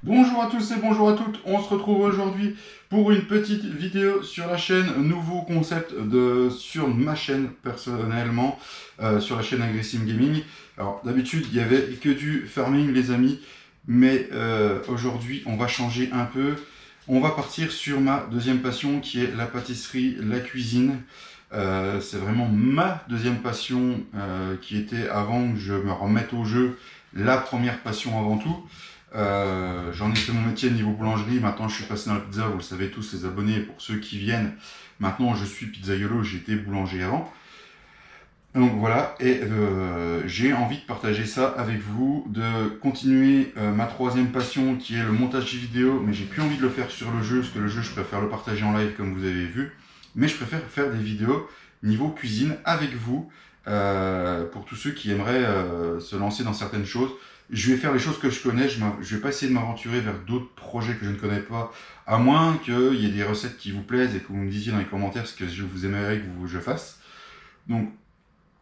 Bonjour à tous et bonjour à toutes, on se retrouve aujourd'hui pour une petite vidéo sur la chaîne, nouveau concept sur ma chaîne personnellement, sur la chaîne Agressim Gaming. Alors d'habitude il n'y avait que du farming les amis, mais aujourd'hui on va changer un peu. On va partir sur ma deuxième passion qui est la pâtisserie, la cuisine. C'est vraiment ma deuxième passion qui était avant que je me remette au jeu, la première passion avant tout. J'en ai fait mon métier niveau boulangerie, maintenant je suis passé dans la pizza, vous le savez tous les abonnés, pour ceux qui viennent, maintenant je suis pizzaiolo, j'étais boulanger avant. Donc voilà, et j'ai envie de partager ça avec vous, de continuer ma troisième passion qui est le montage vidéo, mais j'ai plus envie de le faire sur le jeu, parce que le jeu je préfère le partager en live comme vous avez vu, mais je préfère faire des vidéos niveau cuisine avec vous, pour tous ceux qui aimeraient se lancer dans certaines choses. Je vais faire les choses que je connais, je vais pas essayer de m'aventurer vers d'autres projets que je ne connais pas, à moins qu'il y ait des recettes qui vous plaisent et que vous me disiez dans les commentaires ce que vous aimeriez que je fasse. Donc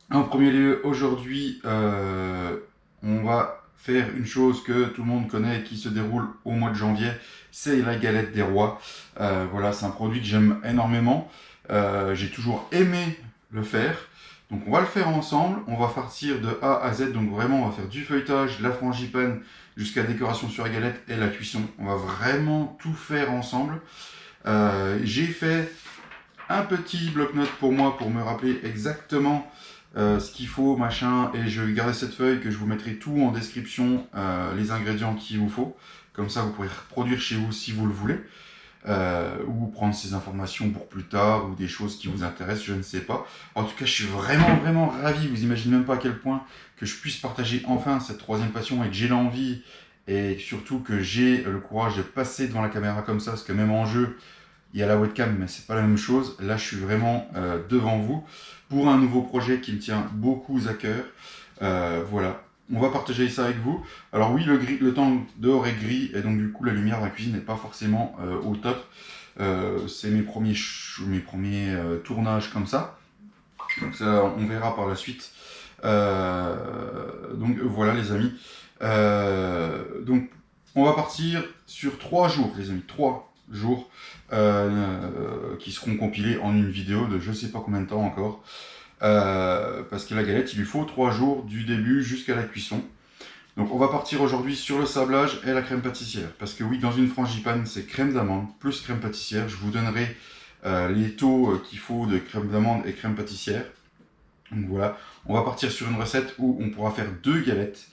en premier lieu, aujourd'hui, on va faire une chose que tout le monde connaît et qui se déroule au mois de janvier, c'est la galette des rois. Voilà, c'est un produit que j'aime énormément. J'ai toujours aimé le faire. Donc on va le faire ensemble, on va partir de A à Z, donc vraiment on va faire du feuilletage, la frangipane, jusqu'à la décoration sur la galette et la cuisson. On va vraiment tout faire ensemble. J'ai fait un petit bloc-notes pour moi, pour me rappeler exactement ce qu'il faut, machin, et je vais garder cette feuille que je vous mettrai tout en description, les ingrédients qu'il vous faut. Comme ça, vous pourrez reproduire chez vous si vous le voulez. Ou prendre ces informations pour plus tard, ou des choses qui vous intéressent, je ne sais pas. En tout cas, je suis vraiment ravi. Vous imaginez même pas à quel point que je puisse partager enfin cette troisième passion et que j'ai l'envie, et surtout que j'ai le courage de passer devant la caméra comme ça, parce que même en jeu, il y a la webcam, mais c'est pas la même chose. Là, je suis vraiment devant vous pour un nouveau projet qui me tient beaucoup à cœur. Voilà, on va partager ça avec vous. Alors oui, le temps dehors est gris, et donc du coup, la lumière dans la cuisine n'est pas forcément au top. C'est mes premiers tournages comme ça. Donc ça, on verra par la suite. Donc voilà, les amis. Donc, on va partir sur 3 jours, les amis. 3 jours qui seront compilés en une vidéo de je sais pas combien de temps encore. Parce que la galette, il lui faut 3 jours du début jusqu'à la cuisson. Donc on va partir aujourd'hui sur le sablage et la crème pâtissière. Parce que oui, dans une frangipane, c'est crème d'amande plus crème pâtissière. Je vous donnerai les taux qu'il faut de crème d'amande et crème pâtissière. Donc voilà, on va partir sur une recette où on pourra faire 2 galettes.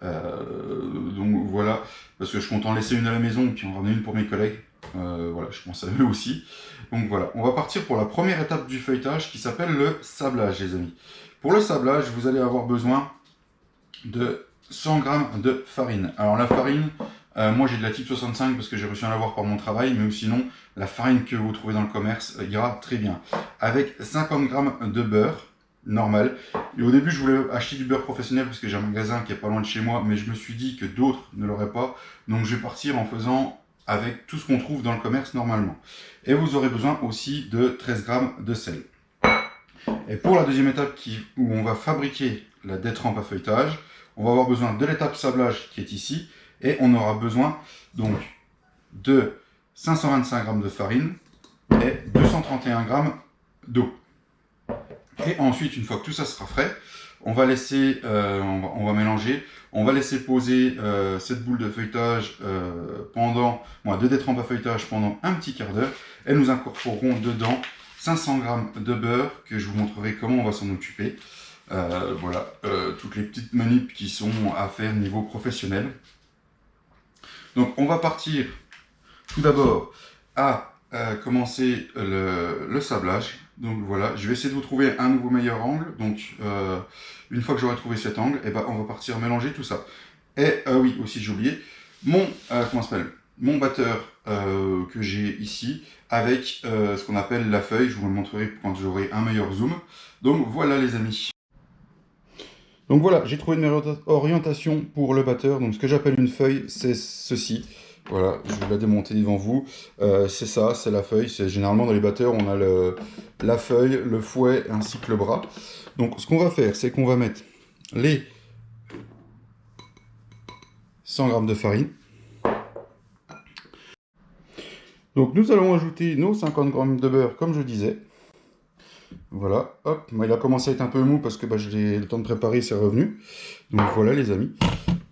Donc voilà, parce que je compte en laisser une à la maison, puis en ramener une pour mes collègues. Voilà, je pense à eux aussi. Donc voilà, on va partir pour la première étape du feuilletage qui s'appelle le sablage, les amis. Pour le sablage, vous allez avoir besoin de 100 g de farine. Alors la farine, moi j'ai de la type 65 parce que j'ai réussi à l'avoir par mon travail, mais sinon la farine que vous trouvez dans le commerce ira très bien. Avec 50 g de beurre normal. Et au début je voulais acheter du beurre professionnel parce que j'ai un magasin qui est pas loin de chez moi, mais je me suis dit que d'autres ne l'auraient pas. Donc je vais partir en faisant avec tout ce qu'on trouve dans le commerce normalement. Et vous aurez besoin aussi de 13 g de sel. Et pour la deuxième étape où on va fabriquer la détrempe à feuilletage, on va avoir besoin de l'étape sablage qui est ici, et on aura besoin donc de 525 g de farine et 231 g d'eau. Et ensuite, une fois que tout ça sera frais, on va laisser, on va mélanger, on va laisser poser cette boule de feuilletage de détrempe à feuilletage pendant un petit quart d'heure, et nous incorporerons dedans 500 g de beurre que je vous montrerai comment on va s'en occuper. Voilà, toutes les petites manips qui sont à faire niveau professionnel. Donc on va partir tout d'abord à commencer le sablage. Donc voilà, je vais essayer de vous trouver un nouveau meilleur angle. Donc une fois que j'aurai trouvé cet angle, et ben, on va partir mélanger tout ça. Et oui, aussi j'ai oublié, mon batteur que j'ai ici, avec ce qu'on appelle la feuille. Je vous le montrerai quand j'aurai un meilleur zoom. Donc voilà les amis. Donc voilà, j'ai trouvé une orientation pour le batteur. Donc ce que j'appelle une feuille, c'est ceci. Voilà, je vais la démonter devant vous. C'est ça, c'est la feuille. Généralement dans les batteurs, on a la feuille, le fouet ainsi que le bras. Donc ce qu'on va faire, c'est qu'on va mettre les 100 g de farine. Donc nous allons ajouter nos 50 grammes de beurre, comme je disais. Voilà, hop, il a commencé à être un peu mou parce que j'ai le temps de préparer, c'est revenu. Donc voilà les amis.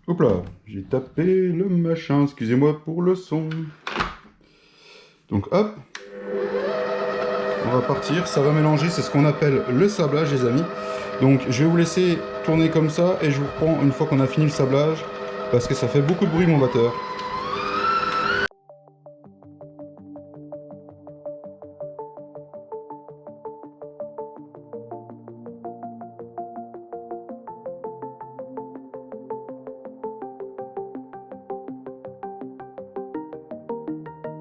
Hop là, j'ai tapé le machin, excusez-moi pour le son. Donc hop, on va partir, ça va mélanger, c'est ce qu'on appelle le sablage les amis. Donc je vais vous laisser tourner comme ça et je vous reprends une fois qu'on a fini le sablage parce que ça fait beaucoup de bruit mon batteur.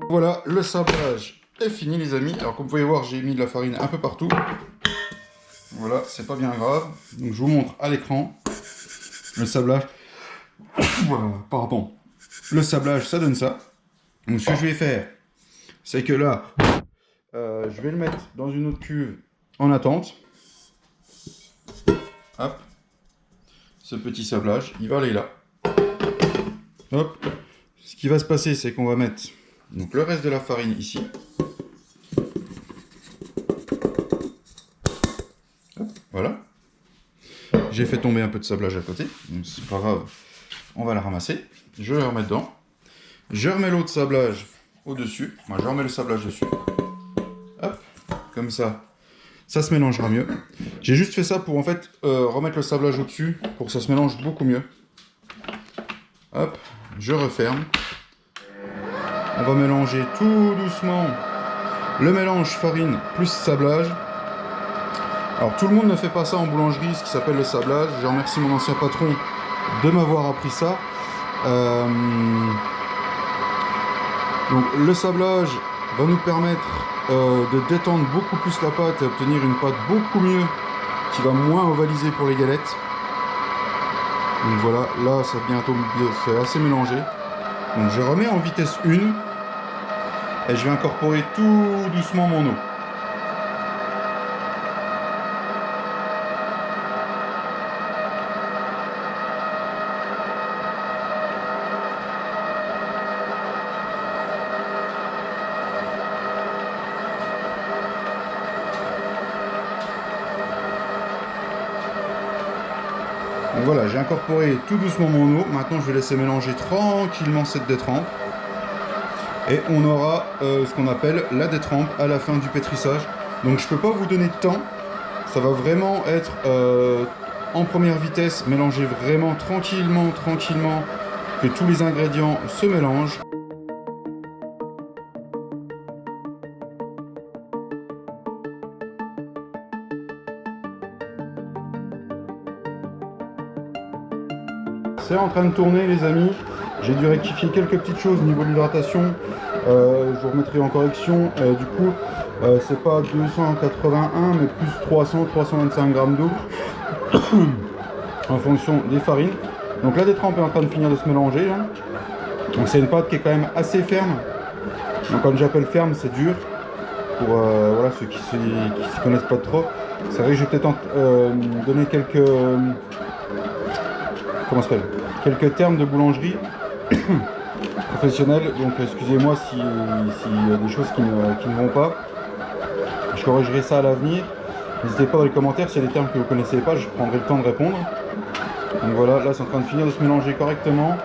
Voilà, le sablage est fini les amis. Alors comme vous pouvez voir, j'ai mis de la farine un peu partout. Voilà, c'est pas bien grave. Donc je vous montre à l'écran le sablage. Voilà, pardon. Le sablage, ça donne ça. Donc ce que je vais faire, c'est que là, je vais le mettre dans une autre cuve en attente. Hop. Ce petit sablage, il va aller là. Hop. Ce qui va se passer, c'est qu'on va mettre donc le reste de la farine ici. Hop, voilà. J'ai fait tomber un peu de sablage à côté, donc c'est pas grave. On va la ramasser. Je vais la remettre dedans. Je remets l'autre sablage au-dessus. Moi, je remets le sablage dessus. Hop, comme ça, ça se mélangera mieux. J'ai juste fait ça pour en fait remettre le sablage au-dessus pour que ça se mélange beaucoup mieux. Hop, je referme. On va mélanger tout doucement le mélange farine plus sablage. Alors tout le monde ne fait pas ça en boulangerie, ce qui s'appelle le sablage. Je remercie mon ancien patron de m'avoir appris ça. Donc le sablage va nous permettre de détendre beaucoup plus la pâte et obtenir une pâte beaucoup mieux, qui va moins ovaliser pour les galettes. Donc voilà, là ça bientôt c'est assez mélangé. Donc je remets en vitesse 1 et je vais incorporer tout doucement mon eau. Donc voilà, j'ai incorporé tout doucement mon eau. Maintenant, je vais laisser mélanger tranquillement cette détrempe. Et on aura ce qu'on appelle la détrempe à la fin du pétrissage. Donc je ne peux pas vous donner de temps. Ça va vraiment être en première vitesse, mélanger vraiment tranquillement, que tous les ingrédients se mélangent. C'est en train de tourner les amis. J'ai dû rectifier quelques petites choses au niveau de l'hydratation. Je vous remettrai en correction. Du coup, c'est pas 281 mais plus 300-325 grammes d'eau en fonction des farines. Donc la détrempe est en train de finir de se mélanger. Là. Donc c'est une pâte qui est quand même assez ferme. Donc quand j'appelle ferme, c'est dur. Pour voilà, ceux qui s'y connaissent pas trop. C'est vrai que je vais peut-être donner quelques... comment ça s'appelle, quelques termes de boulangerie professionnelle, donc excusez-moi s'il y a des choses qui ne vont pas. Je corrigerai ça à l'avenir. N'hésitez pas dans les commentaires s'il y a des termes que vous ne connaissez pas, je prendrai le temps de répondre. Donc voilà, là c'est en train de finir de se mélanger correctement.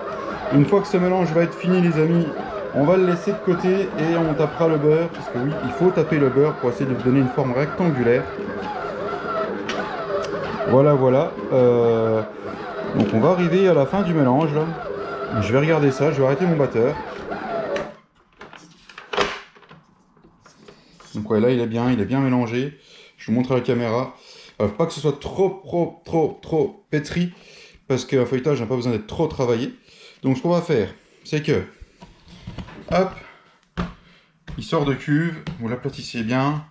Une fois que ce mélange va être fini les amis, on va le laisser de côté et on tapera le beurre, parce que oui, il faut taper le beurre pour essayer de lui donner une forme rectangulaire. Voilà, voilà. Donc on va arriver à la fin du mélange là. Je vais regarder ça, je vais arrêter mon batteur. Donc ouais, là il est bien mélangé. Je vous montre à la caméra. Pas que ce soit trop pétri, parce qu'un feuilletage n'a pas besoin d'être trop travaillé. Donc ce qu'on va faire, c'est que, hop, il sort de cuve, vous l'aplatissez bien,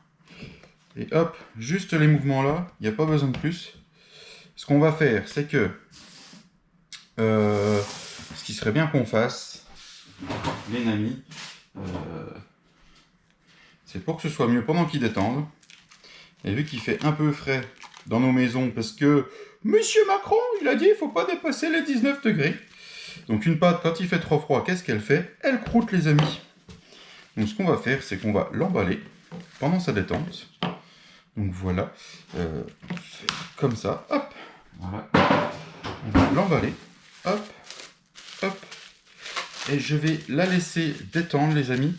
et hop, juste les mouvements là, il n'y a pas besoin de plus. Ce qu'on va faire, c'est que, ce qui serait bien qu'on fasse, les amis, c'est pour que ce soit mieux pendant qu'il détende. Et vu qu'il fait un peu frais dans nos maisons, parce que Monsieur Macron, il a dit il ne faut pas dépasser les 19 degrés. Donc une pâte, quand il fait trop froid, qu'est-ce qu'elle fait? Elle croûte les amis. Donc ce qu'on va faire, c'est qu'on va l'emballer pendant sa détente. Donc voilà, comme ça, hop, voilà. On va l'emballer, hop, hop. Et je vais la laisser détendre, les amis.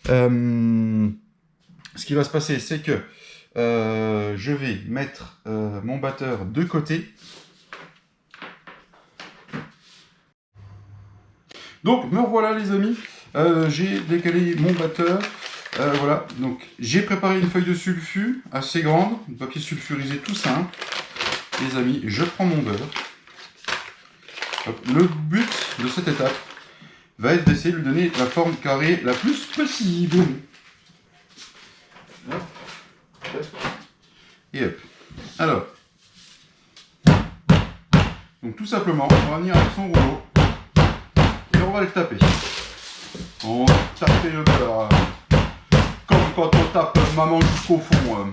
Ce qui va se passer, c'est que je vais mettre mon batteur de côté. Donc, me revoilà, les amis. J'ai décalé mon batteur. Voilà, donc j'ai préparé une feuille de sulfu assez grande, un papier sulfurisé tout simple. Les amis, je prends mon beurre. Hop. Le but de cette étape va être d'essayer de lui donner la forme carrée la plus possible. Hop. Et hop. Alors, donc tout simplement, on va venir avec son rouleau et on va le taper. On va taper le beurre comme quand on tape maman jusqu'au fond.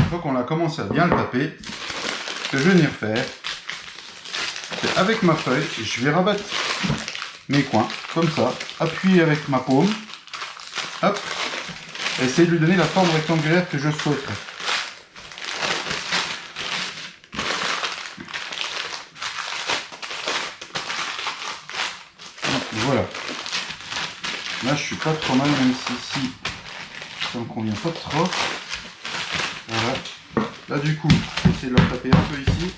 Une fois qu'on a commencé à bien le taper, ce que je vais venir faire, c'est avec ma feuille, je vais rabattre mes coins, comme ça, appuyer avec ma paume, hop, et essayer de lui donner la forme rectangulaire que je souhaiterais. Donc, voilà. Là, je suis pas trop mal, même si ici, ça me convient pas trop. Voilà. Là, du coup, je vais essayer de la taper un peu ici.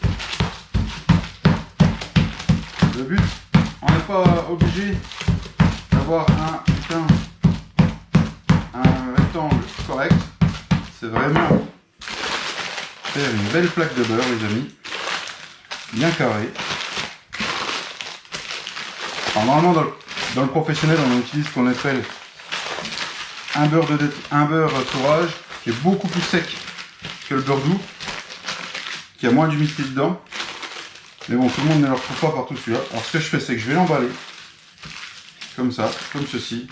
Le but, on n'est pas obligé d'avoir un rectangle correct. C'est vraiment faire une belle plaque de beurre, les amis. Bien carré. Alors, normalement, dans le professionnel, on utilise ce qu'on appelle un beurre fourrage qui est beaucoup plus sec que le beurre doux, qui a moins d'humidité dedans. Mais bon, tout le monde ne le retrouve pas partout celui-là. Alors ce que je fais, c'est que je vais l'emballer comme ça, comme ceci.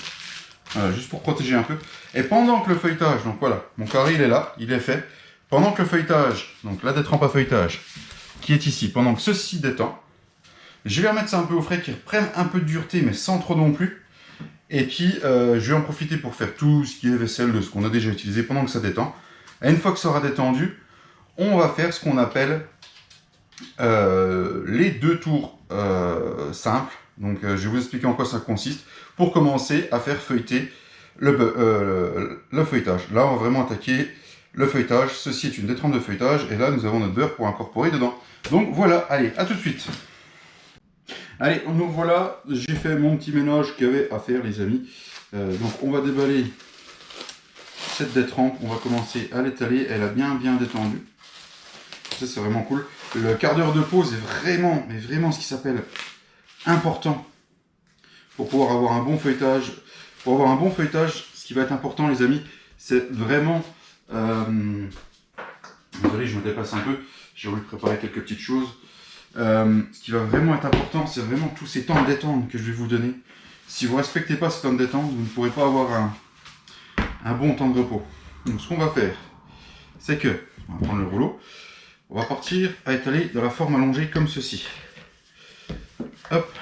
Voilà, juste pour protéger un peu. Et pendant que le feuilletage, donc voilà, mon carré il est là, il est fait. Pendant que le feuilletage, donc la détrempe à feuilletage, qui est ici, pendant que ceci détend, je vais remettre ça un peu au frais, qui reprenne un peu de dureté, mais sans trop non plus. Et puis, je vais en profiter pour faire tout ce qui est vaisselle de ce qu'on a déjà utilisé pendant que ça détend. Et une fois que ça aura détendu, on va faire ce qu'on appelle les 2 tours simples. Donc, je vais vous expliquer en quoi ça consiste pour commencer à faire feuilleter le feuilletage. Là, on va vraiment attaquer le feuilletage. Ceci est une détrempe de feuilletage. Et là, nous avons notre beurre pour incorporer dedans. Donc, voilà. Allez, à tout de suite. Allez, donc voilà, j'ai fait mon petit ménage qu'il y avait à faire, les amis. Donc on va déballer cette détrempe, on va commencer à l'étaler, elle a bien détendu. Ça c'est vraiment cool. Le quart d'heure de pause est vraiment, mais vraiment ce qui s'appelle important pour pouvoir avoir un bon feuilletage. Pour avoir un bon feuilletage, ce qui va être important, les amis, c'est vraiment... Désolé, je me dépasse un peu, j'ai voulu préparer quelques petites choses. Ce qui va vraiment être important, c'est vraiment tous ces temps de détente que je vais vous donner. Si vous ne respectez pas ces temps de détente, vous ne pourrez pas avoir un bon temps de repos. Donc ce qu'on va faire, c'est que, on va prendre le rouleau, on va partir à étaler dans la forme allongée comme ceci. Hop.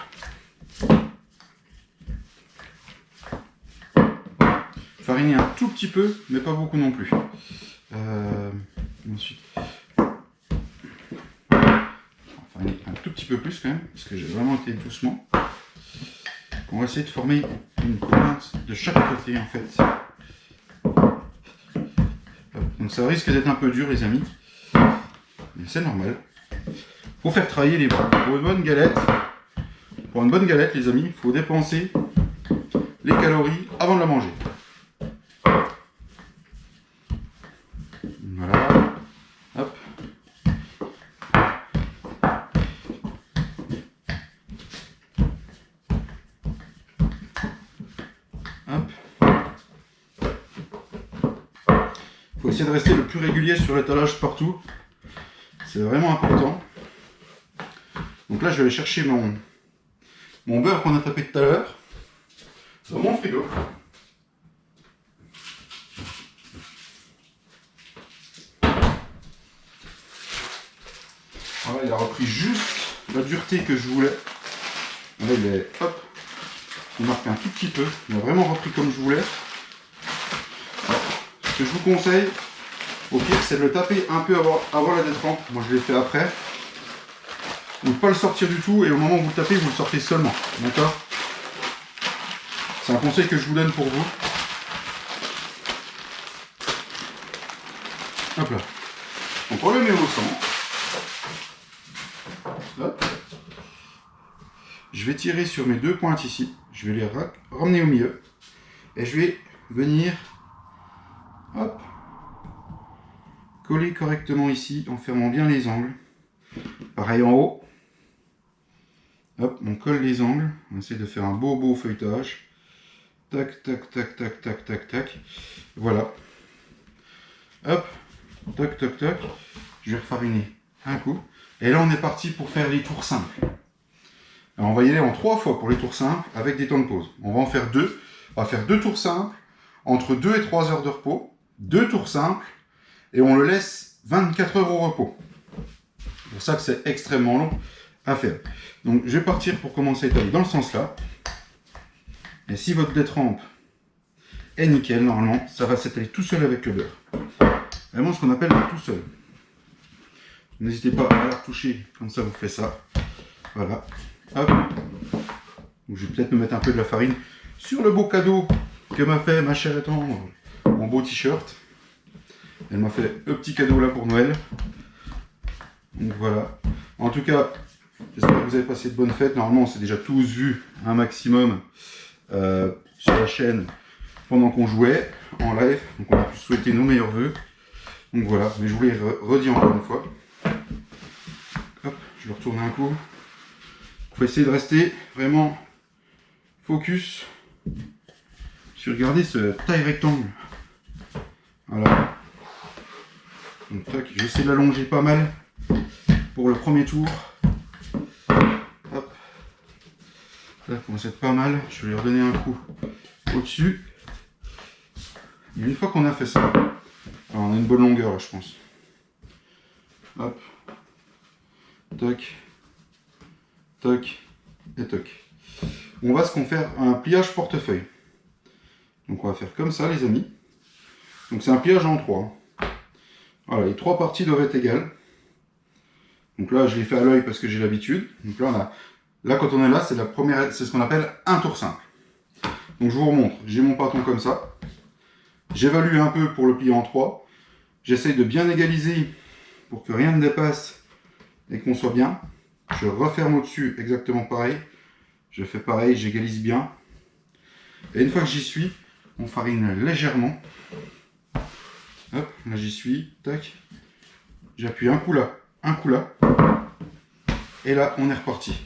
Fariner un tout petit peu, mais pas beaucoup non plus. Ensuite... un tout petit peu plus quand même, parce que j'ai vraiment été doucement. On va essayer de former une pointe de chaque côté en fait. Donc ça risque d'être un peu dur, les amis, mais c'est normal. Faut faire travailler les bras. Pour une bonne galette, les amis, il faut dépenser les calories avant de la manger. Voilà. Hop. Hop. faut essayer de rester le plus régulier sur l'étalage partout. C'est vraiment important. Donc là, je vais aller chercher mon beurre qu'on a tapé tout à l'heure dans mon frigo. Voilà, il a repris juste la dureté que je voulais. Là, il est, hop, il marque un tout petit peu. Il a vraiment repris comme je voulais. Alors, ce que je vous conseille, au pire, c'est de le taper un peu avant la détrempe. Moi, je l'ai fait après. Ne pas le sortir du tout, et au moment où vous le tapez, vous le sortez seulement. D'accord? C'est un conseil que je vous donne pour vous. Hop là. Donc on le met au sang. Hop. Je vais tirer sur mes deux pointes ici. Je vais les ramener au milieu. Et je vais venir, hop, coller correctement ici en fermant bien les angles. Pareil en haut. Hop, on colle les angles. On essaie de faire un beau feuilletage. Tac, tac, tac, tac, tac, tac, tac. Voilà. Hop, tac, tac, tac. Je vais refariner un coup. Et là, on est parti pour faire les tours simples. Alors, on va y aller en 3 fois pour les tours simples avec des temps de pause. On va en faire 2. On va faire 2 tours simples, entre 2 et 3 heures de repos. 2 tours simples, et on le laisse 24 heures au repos. C'est pour ça que c'est extrêmement long à faire. Donc, je vais partir pour commencer à étaler dans le sens là. Et si votre détrempe est nickel, normalement, ça va s'étaler tout seul avec le beurre. Vraiment ce qu'on appelle le tout seul. N'hésitez pas à la retoucher, comme ça vous faites ça. Voilà. Hop. Donc, je vais peut-être me mettre un peu de la farine sur le beau cadeau que m'a fait ma chère étant mon beau t-shirt. Elle m'a fait un petit cadeau là pour Noël. Donc voilà. En tout cas, j'espère que vous avez passé de bonnes fêtes. Normalement, on s'est déjà tous vus un maximum sur la chaîne pendant qu'on jouait en live. Donc on a pu souhaiter nos meilleurs vœux. Donc voilà, mais je vous l'ai redit encore une fois. Hop, je le retourne un coup. Il faut essayer de rester vraiment focus sur garder ce taille rectangle. Voilà. Donc tac, je vais essayer de l'allonger pas mal pour le premier tour. Hop. Ça commence à être pas mal. Je vais lui redonner un coup au-dessus. Et une fois qu'on a fait ça, alors on a une bonne longueur là, je pense. Hop. Toc. Toc. Et toc. On va se faire un pliage portefeuille. Donc on va faire comme ça les amis. Donc c'est un pliage en 3. Voilà, les 3 parties doivent être égales. Donc là je l'ai fait à l'œil parce que j'ai l'habitude. Donc là quand on est là, c'est la première, c'est ce qu'on appelle un tour simple. Donc je vous remontre, j'ai mon pâton comme ça. J'évalue un peu pour le plier en 3. J'essaye de bien égaliser pour que rien ne dépasse et qu'on soit bien. Je referme au-dessus exactement pareil. Je fais pareil, j'égalise bien. Et une fois que j'y suis, on farine légèrement. Hop, là j'y suis, tac. J'appuie un coup là, un coup là. Et là, on est reparti.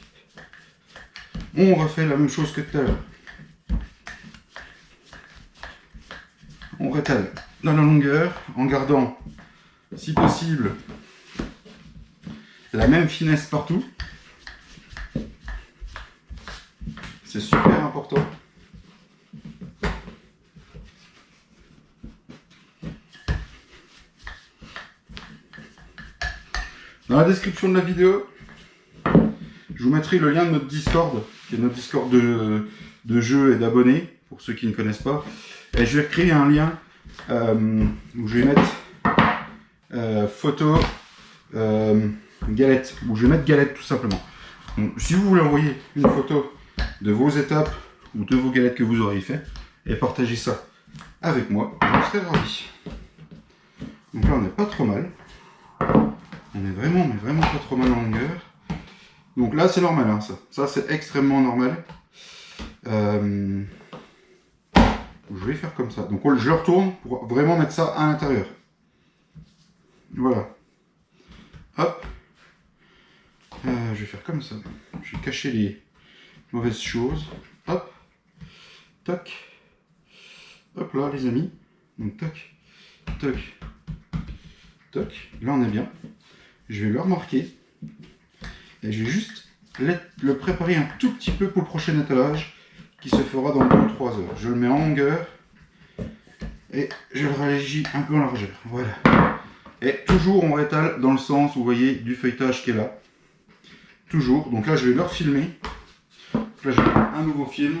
On refait la même chose que tout à l'heure. On rétale dans la longueur en gardant, si possible, la même finesse partout. C'est super important. Dans la description de la vidéo, je vous mettrai le lien de notre Discord, qui est notre Discord de jeux et d'abonnés, pour ceux qui ne connaissent pas. Et je vais créer un lien où je vais mettre photo galette, où je vais mettre galette tout simplement. Donc, si vous voulez envoyer une photo de vos étapes ou de vos galettes que vous auriez fait et partager ça avec moi, je serais ravi. Donc là on n'est pas trop mal. On est vraiment, mais vraiment pas trop mal en longueur. Donc là c'est normal, hein, ça c'est extrêmement normal. Je vais faire comme ça. Donc je le retourne pour vraiment mettre ça à l'intérieur. Voilà. Hop. Je vais faire comme ça. Je vais cacher les mauvaises choses. Hop. Tac. Hop là les amis. Donc tac. Toc. Toc. Là on est bien. Je vais le remarquer. Et je vais juste le préparer un tout petit peu pour le prochain étalage qui se fera dans 2 ou 3 heures. Je le mets en longueur et je le rallégis un peu en largeur. Voilà. Et toujours on rétale dans le sens, vous voyez, du feuilletage qui est là. Toujours. Donc là je vais le refilmer. Là j'ai un nouveau film.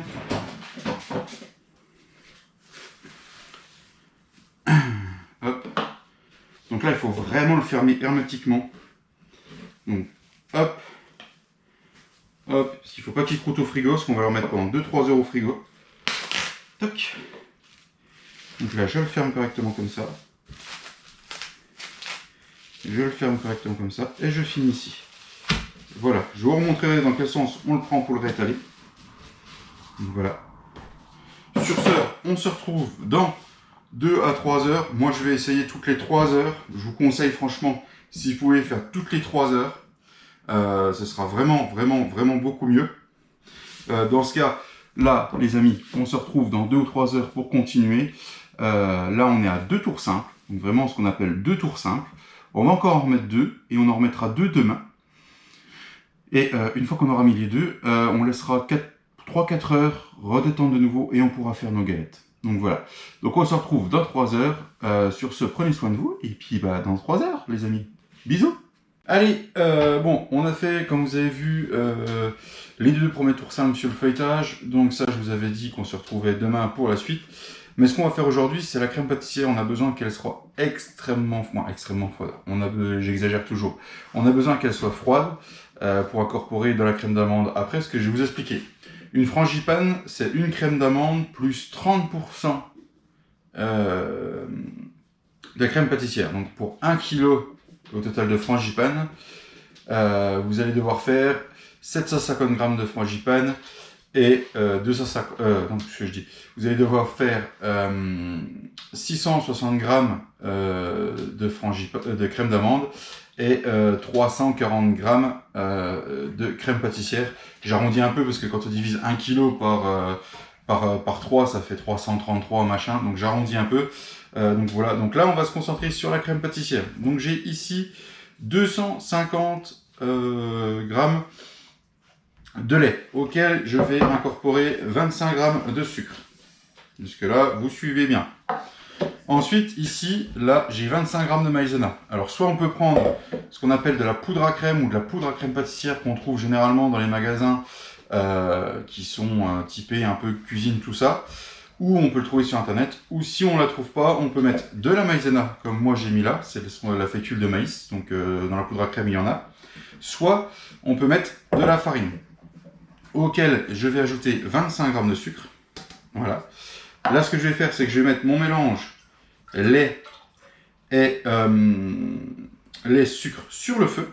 Hop. Donc là il faut vraiment le fermer hermétiquement. Donc hop. Hop, parce qu'il ne faut pas qu'il croûte au frigo, parce qu'on va le remettre pendant 2-3 heures au frigo. Toc. Donc là, je le ferme correctement comme ça. Je le ferme correctement comme ça, et je finis ici. Voilà, je vous remontrerai dans quel sens on le prend pour le réétaler. Donc voilà. Sur ce, on se retrouve dans 2 à 3 heures. Moi, je vais essayer toutes les 3 heures. Je vous conseille franchement, si vous pouvez faire toutes les 3 heures, ce sera vraiment beaucoup mieux. Dans ce cas, là, les amis, on se retrouve dans 2 ou 3 heures pour continuer. Là, on est à 2 tours simples, donc vraiment ce qu'on appelle 2 tours simples. On va encore en remettre 2, et on en remettra 2 demain. Et une fois qu'on aura mis les 2, on laissera 3-4 heures, redétendre de nouveau, et on pourra faire nos galettes. Donc voilà. Donc on se retrouve dans 3 heures. Sur ce, prenez soin de vous, et puis dans 3 heures, les amis. Bisous! Allez, bon, on a fait, comme vous avez vu, les 2 premiers tours simples sur le feuilletage. Donc ça, je vous avais dit qu'on se retrouvait demain pour la suite. Mais ce qu'on va faire aujourd'hui, c'est la crème pâtissière. On a besoin qu'elle soit extrêmement froide. J'exagère toujours. On a besoin qu'elle soit froide pour incorporer dans la crème d'amande. Après, ce que je vais vous expliquer. Une frangipane, c'est une crème d'amande plus 30% de crème pâtissière. Donc pour 1 kg au total de frangipane, vous allez devoir faire 750 g de frangipane et 250. Donc ce que je dis, vous allez devoir faire 660 g de crème d'amande et 340 g de crème pâtissière. J'arrondis un peu parce que quand on divise 1 kg par 3, ça fait 333 machin. Donc j'arrondis un peu. Donc voilà, donc là on va se concentrer sur la crème pâtissière. Donc j'ai ici 250 grammes de lait auquel je vais incorporer 25 grammes de sucre. Jusque là, vous suivez bien. Ensuite, ici, là, j'ai 25 grammes de maïzena. Alors, soit on peut prendre ce qu'on appelle de la poudre à crème ou de la poudre à crème pâtissière qu'on trouve généralement dans les magasins qui sont typés un peu cuisine, tout ça. Ou on peut le trouver sur internet, ou si on ne la trouve pas, on peut mettre de la maïzena, comme moi j'ai mis là, c'est la fécule de maïs, donc dans la poudre à crème il y en a. Soit on peut mettre de la farine, auquel je vais ajouter 25 g de sucre. Voilà. Là ce que je vais faire, c'est que je vais mettre mon mélange lait et sucre sur le feu,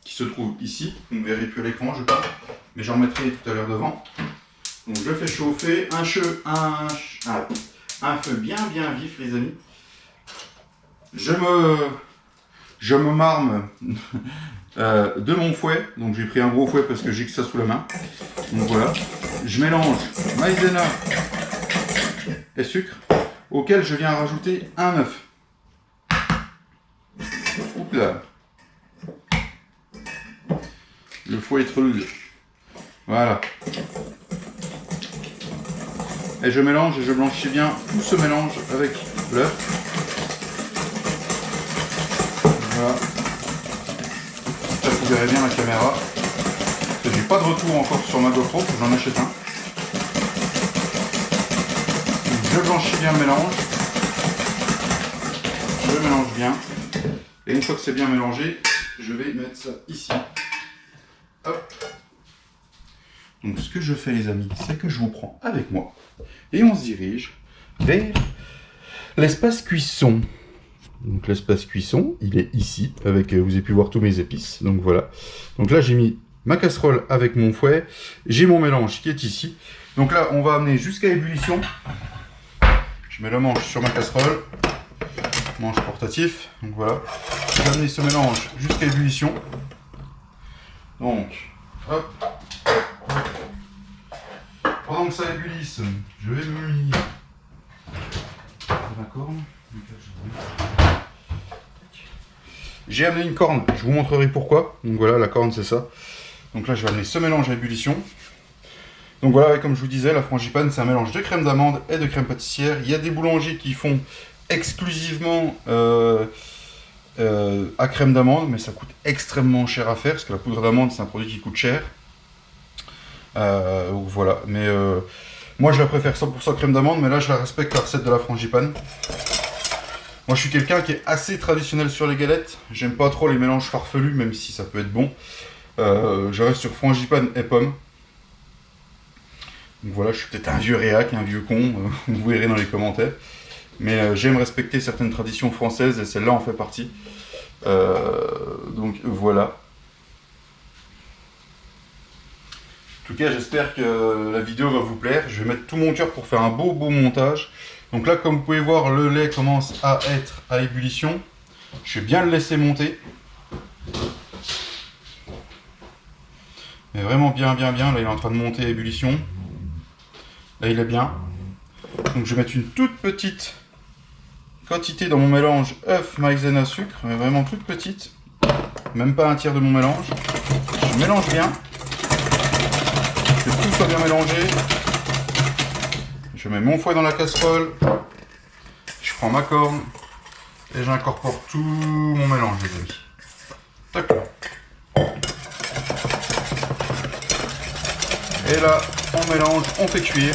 qui se trouve ici. Vous ne verrez plus à l'écran je pense, mais j'en mettrai tout à l'heure devant. Donc je fais chauffer un feu bien vif les amis. Je me marme de mon fouet. Donc j'ai pris un gros fouet parce que j'ai que ça sous la main. Donc voilà. Je mélange maïzena et sucre auquel je viens rajouter un œuf. Oups là. Le fouet est trop rude. Voilà. Et je mélange et je blanchis bien tout ce mélange avec l'œuf. Voilà. Ça vous verrez bien la caméra. J'ai pas de retour encore sur ma GoPro, j'en achète un. Donc je blanchis bien le mélange. Je mélange bien. Et une fois que c'est bien mélangé, je vais mettre ça ici. Hop. Donc ce que je fais les amis, c'est que je vous prends avec moi et on se dirige vers l'espace cuisson. Donc l'espace cuisson, il est ici, avec, vous avez pu voir tous mes épices, donc voilà. Donc là j'ai mis ma casserole avec mon fouet, j'ai mon mélange qui est ici. Donc là on va amener jusqu'à ébullition. Je mets le manche sur ma casserole, manche portatif, donc voilà. Je vais amener ce mélange jusqu'à ébullition. Donc, hop. Pendant que ça ébulisse, je vais me munir la corne. J'ai amené une corne, je vous montrerai pourquoi. Donc voilà, la corne c'est ça. Donc là je vais amener ce mélange à ébullition. Donc voilà, comme je vous disais, la frangipane c'est un mélange de crème d'amande et de crème pâtissière. Il y a des boulangers qui font exclusivement à crème d'amande, mais ça coûte extrêmement cher à faire parce que la poudre d'amande c'est un produit qui coûte cher. Voilà, mais moi je la préfère 100% crème d'amande, mais là je la respecte la recette de la frangipane. Moi je suis quelqu'un qui est assez traditionnel sur les galettes, j'aime pas trop les mélanges farfelus même si ça peut être bon. Je reste sur frangipane et pommes. Donc voilà, je suis peut-être un vieux réac, un vieux con, vous verrez dans les commentaires. Mais j'aime respecter certaines traditions françaises et celle-là en fait partie. Donc voilà. En tout cas, j'espère que la vidéo va vous plaire. Je vais mettre tout mon cœur pour faire un beau montage. Donc là, comme vous pouvez voir, le lait commence à être à ébullition. Je vais bien le laisser monter. Mais vraiment bien. Là, il est en train de monter à ébullition. Là, il est bien. Donc, je vais mettre une toute petite quantité dans mon mélange œuf, maïzena, sucre. Mais vraiment toute petite. Même pas un tiers de mon mélange. Je mélange bien. Que tout soit bien mélangé. Je mets mon fouet dans la casserole. Je prends ma corne. Et j'incorpore tout mon mélange, les amis. Tac. Et là, on mélange, on fait cuire.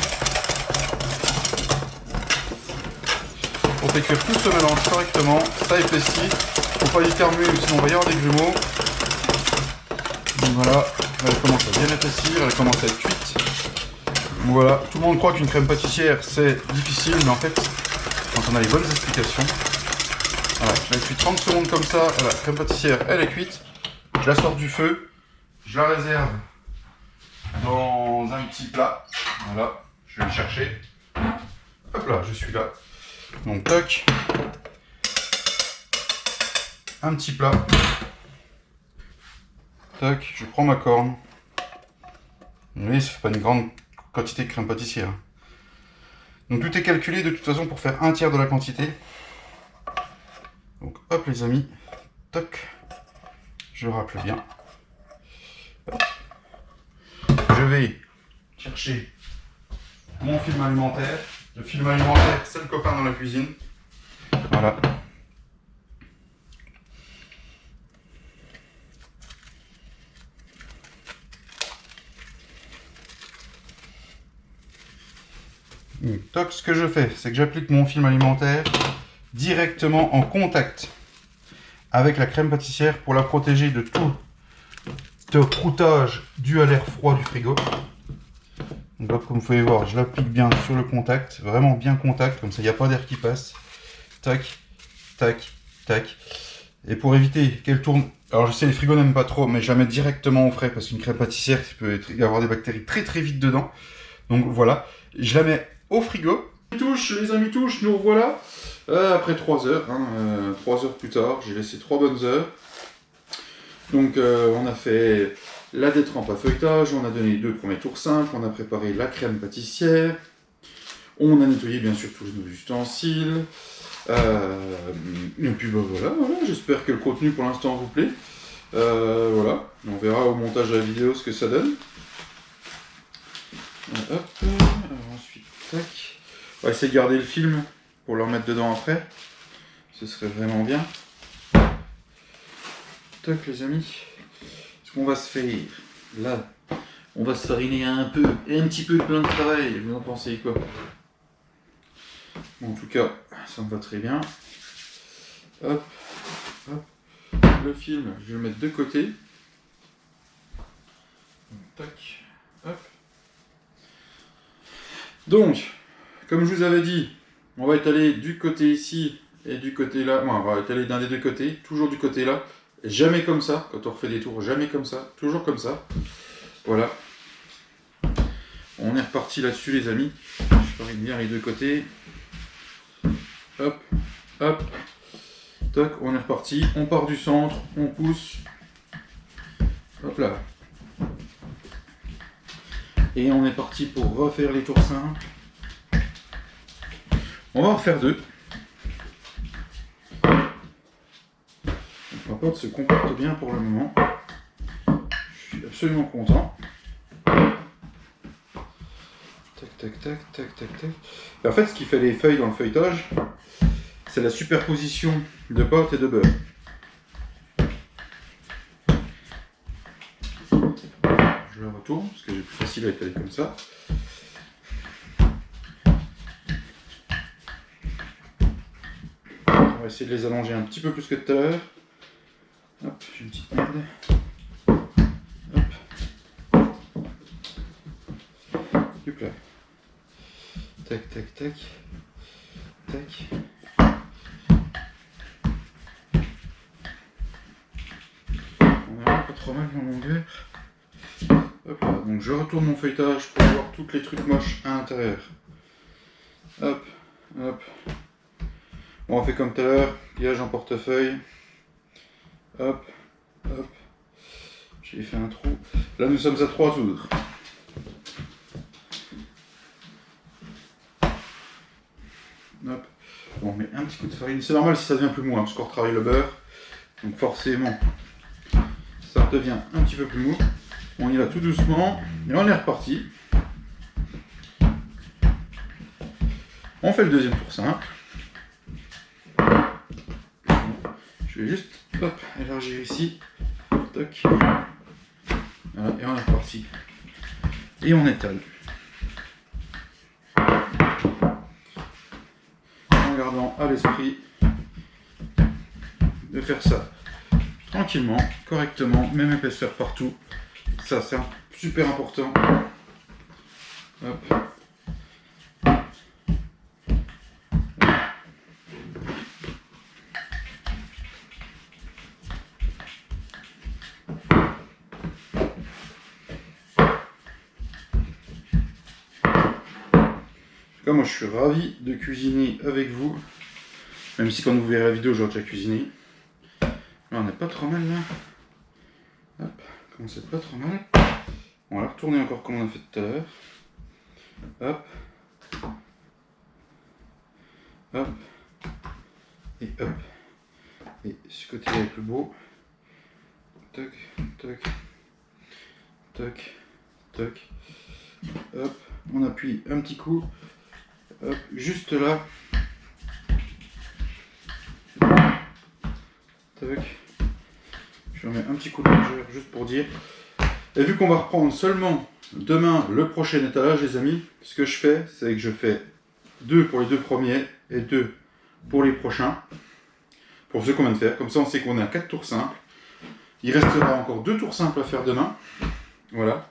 On fait cuire tout ce mélange correctement. Ça épaissit. Faut pas y éternuer, sinon on va y avoir des grumeaux. Donc voilà, elle commence à bien épaissir, elle commence à être cuite. Voilà, tout le monde croit qu'une crème pâtissière c'est difficile, mais en fait, quand on a les bonnes explications, voilà, je la cuis 30 secondes comme ça, la crème pâtissière elle est cuite, je la sors du feu, je la réserve dans un petit plat, voilà, je vais le chercher, hop là, je suis là, donc toc, un petit plat, toc, je prends ma corne, vous voyez, ça fait pas une grande quantité de crème pâtissière. Donc tout est calculé de toute façon pour faire un tiers de la quantité. Donc hop les amis, toc, je racle bien. Hop. Je vais chercher mon film alimentaire. Le film alimentaire, c'est le copain dans la cuisine. Voilà. Donc, ce que je fais, c'est que j'applique mon film alimentaire directement en contact avec la crème pâtissière pour la protéger de tout croûtage dû à l'air froid du frigo. Donc là, comme vous pouvez voir, je l'applique bien sur le contact, vraiment bien contact, comme ça il n'y a pas d'air qui passe. Tac, tac, tac. Et pour éviter qu'elle tourne, alors je sais les frigos n'aiment pas trop, mais je la mets directement au frais parce qu'une crème pâtissière, il peut y avoir des bactéries très vite dedans. Donc voilà, je la mets au frigo. Les amis touches, nous revoilà. Après 3 heures, 3 heures plus tard, j'ai laissé 3 bonnes heures. Donc on a fait la détrempe à feuilletage, on a donné les 2 premiers tours simples, on a préparé la crème pâtissière, on a nettoyé bien sûr tous nos ustensiles. Et puis bah, voilà, j'espère que le contenu pour l'instant vous plaît. Voilà, on verra au montage de la vidéo ce que ça donne. Hop, alors ensuite, tac. On va essayer de garder le film pour le remettre dedans après. Ce serait vraiment bien. Tac les amis. Ce qu'on va se faire là, on va se fariner un peu et un petit peu de plein de travail. Vous en pensez quoi? Bon, en tout cas, ça me va très bien. Hop, hop. Le film, je vais le mettre de côté. Tac, hop. Donc, comme je vous avais dit, on va étaler du côté ici et du côté là. Bon, on va étaler d'un des deux côtés, toujours du côté là. Jamais comme ça, quand on refait des tours, jamais comme ça, toujours comme ça. Voilà. On est reparti là-dessus les amis. Je farine bien les deux côtés. Hop, hop. Toc, on est reparti. On part du centre, on pousse. Hop là. Et on est parti pour refaire les tours simples. On va en refaire 2. Ma pâte se comporte bien pour le moment. Je suis absolument content. Tac, tac, tac, tac, tac, tac. Et en fait, ce qui fait les feuilles dans le feuilletage, c'est la superposition de pâte et de beurre. Je le retourne parce que j'ai plus facile à étaler comme ça. On va essayer de les allonger un petit peu plus que tout à l'heure. Hop, j'ai une petite merde. Hop. Hop là. Tac, tac, tac. Tac. On a pas trop mal en longueur. Hop là. Donc je retourne mon feuilletage pour voir toutes les trucs moches à l'intérieur. Hop, hop. Bon, on fait comme tout à l'heure, pliage en portefeuille. Hop, hop. J'ai fait un trou. Là, nous sommes à 3 tours. Hop. Bon, on met un petit coup de farine. C'est normal si ça devient plus mou, hein, parce qu'on retravaille le beurre. Donc forcément, ça devient un petit peu plus mou. On y va tout doucement. Et on est reparti. On fait le deuxième tour simple. Je vais juste hop, élargir ici. Toc. Voilà, et on est reparti. Et on étale. En gardant à l'esprit de faire ça tranquillement, correctement, même épaisseur partout. Ça, c'est super important. Hop. Moi je suis ravi de cuisiner avec vous, même si quand vous verrez la vidéo j'aurai déjà cuisiné. Là on n'est pas trop mal là. Hop, commence à être pas trop mal. On va la retourner encore comme on a fait tout à l'heure. Hop. Hop. Et hop. Et ce côté-là est plus beau. Toc, toc. Toc, toc. Hop. On appuie un petit coup. Hop, juste là. Tac. Je remets un petit coup de largeur juste pour dire. Et vu qu'on va reprendre seulement demain le prochain étalage, les amis, ce que je fais, c'est que je fais 2 pour les 2 premiers et 2 pour les prochains. Pour ceux qu'on vient de faire. Comme ça, on sait qu'on est à 4 tours simples. Il restera encore 2 tours simples à faire demain. Voilà.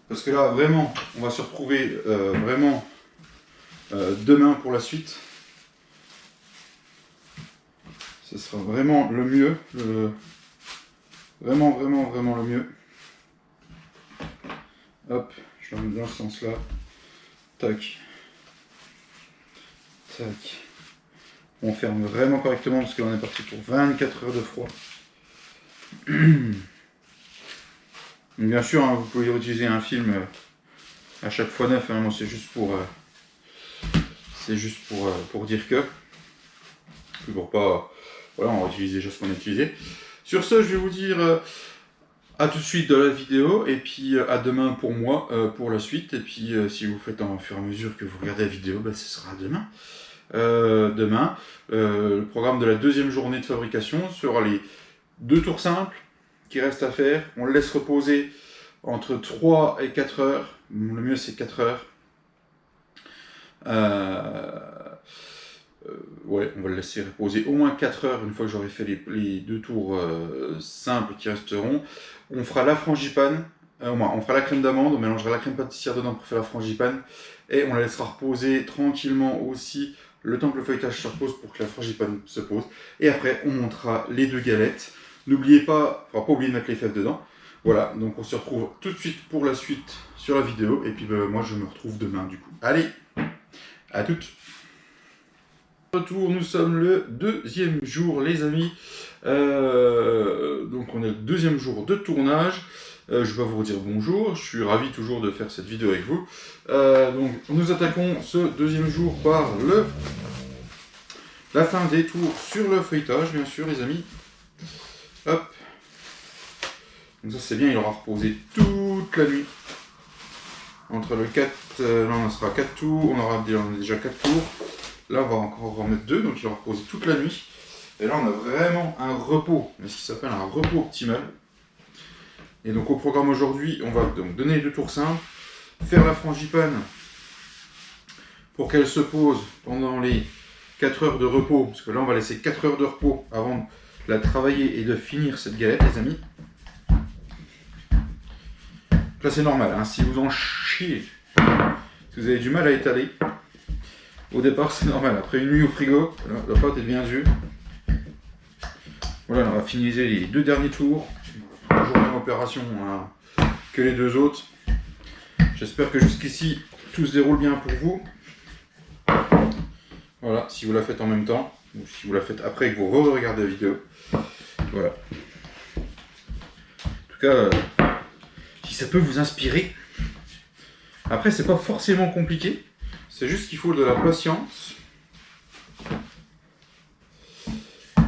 Parce que là, vraiment, on va se retrouver vraiment demain pour la suite. Ce sera vraiment le mieux. Vraiment le mieux. Hop, je le mets dans ce sens-là. Tac. Tac. On ferme vraiment correctement parce que là on est parti pour 24 heures de froid. Bien sûr, hein, vous pouvez utiliser un film à chaque fois neuf. Hein, moi, c'est juste pour dire que. Pour pas. Voilà, on va utiliser déjà ce qu'on a utilisé. Sur ce, je vais vous dire à tout de suite dans la vidéo. Et puis à demain pour moi, pour la suite. Et puis si vous faites en fur et à mesure que vous regardez la vidéo, ben, ce sera demain. Demain, le programme de la deuxième journée de fabrication sera les 2 tours simples qui restent à faire. On le laisse reposer entre 3 et 4 heures. Le mieux c'est 4 heures. Ouais, on va le laisser reposer au moins 4 heures une fois que j'aurai fait les 2 tours simples qui resteront. On fera la frangipane, on fera la crème d'amande, on mélangera la crème pâtissière dedans pour faire la frangipane. Et on la laissera reposer tranquillement aussi le temps que le feuilletage se repose pour que la frangipane se pose. Et après, on montera les 2 galettes. N'oubliez pas, enfin pas oublier de mettre les fèves dedans. Voilà, donc on se retrouve tout de suite pour la suite sur la vidéo. Et puis moi je me retrouve demain du coup. Allez, à toutes. Retour, nous sommes le 2e jour les amis. Donc on est le 2e jour de tournage. Je vais vous redire bonjour, je suis ravi toujours de faire cette vidéo avec vous. Donc nous attaquons ce 2e jour par la fin des tours sur le feuilletage bien sûr les amis. Hop. Donc ça c'est bien, il aura reposé toute la nuit. Entre le 4, là on sera 4 tours, on aura déjà 4 tours. Là on va encore en mettre 2, donc il aura reposé toute la nuit. Et là on a vraiment un repos, mais ce qui s'appelle un repos optimal. Et donc au programme aujourd'hui, on va donc donner les 2 tours simples, faire la frangipane pour qu'elle se pose pendant les 4 heures de repos, parce que là on va laisser 4 heures de repos avant de la travailler et de finir cette galette les amis. Là c'est normal, hein, si vous en chiez, si vous avez du mal à étaler, au départ c'est normal, après une nuit au frigo, la pâte est bien dure. Voilà, on va finaliser les 2 derniers tours, toujours même opération hein, que les 2 autres. J'espère que jusqu'ici tout se déroule bien pour vous. Voilà, si vous la faites en même temps, ou si vous la faites après et que vous re-regardez la vidéo. Voilà. En tout cas, si ça peut vous inspirer. Après, c'est pas forcément compliqué. C'est juste qu'il faut de la patience.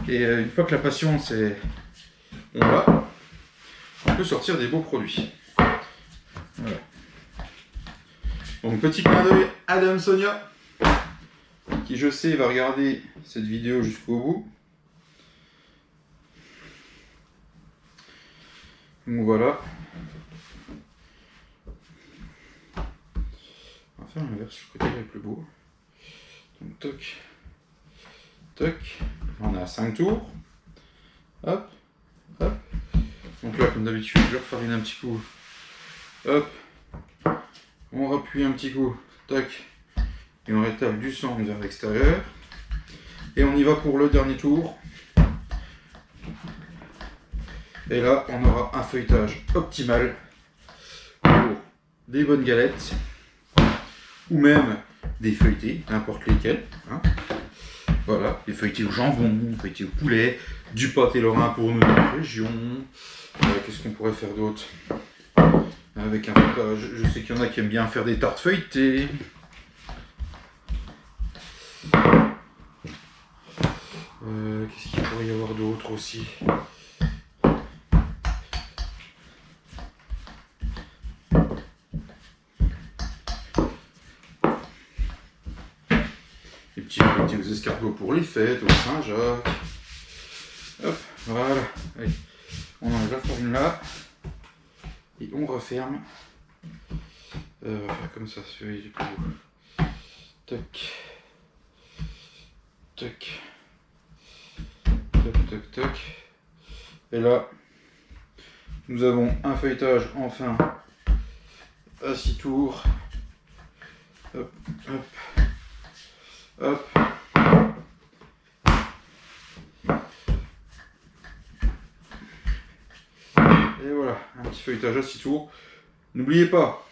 Et une fois que la patience est... on peut sortir des beaux produits. Voilà. Donc petit clin d'œil à Dame Sonia, qui je sais va regarder cette vidéo jusqu'au bout. Donc voilà. On va faire l'inverse, le côté le plus beau. Donc toc, toc. On a 5 tours. Hop, hop. Donc là, comme d'habitude, je refarine un petit coup. Hop. On rappuie un petit coup. Tac. Et on rétale du sang vers l'extérieur. Et on y va pour le dernier tour. Et là, on aura un feuilletage optimal pour des bonnes galettes. Ou même des feuilletés, n'importe lesquels. Hein. Voilà, des feuilletés au jambon, feuilletés au poulet, du pâté lorrain pour nous dans la région. Qu'est-ce qu'on pourrait faire d'autre? Avec un repas, je sais qu'il y en a qui aiment bien faire des tartes feuilletées. Qu'est-ce qu'il pourrait y avoir d'autre aussi? Les petits feuilletés aux escargots pour les fêtes, au Saint-Jacques. Hop, voilà. Allez, on enlève la farine là. Et on referme. On va faire comme ça, celui du coup. Toc. Toc. Toc, toc, toc. Et là, nous avons un feuilletage enfin à 6 tours. Hop, hop, hop. Et voilà, un petit feuilletage à 6 tours. N'oubliez pas,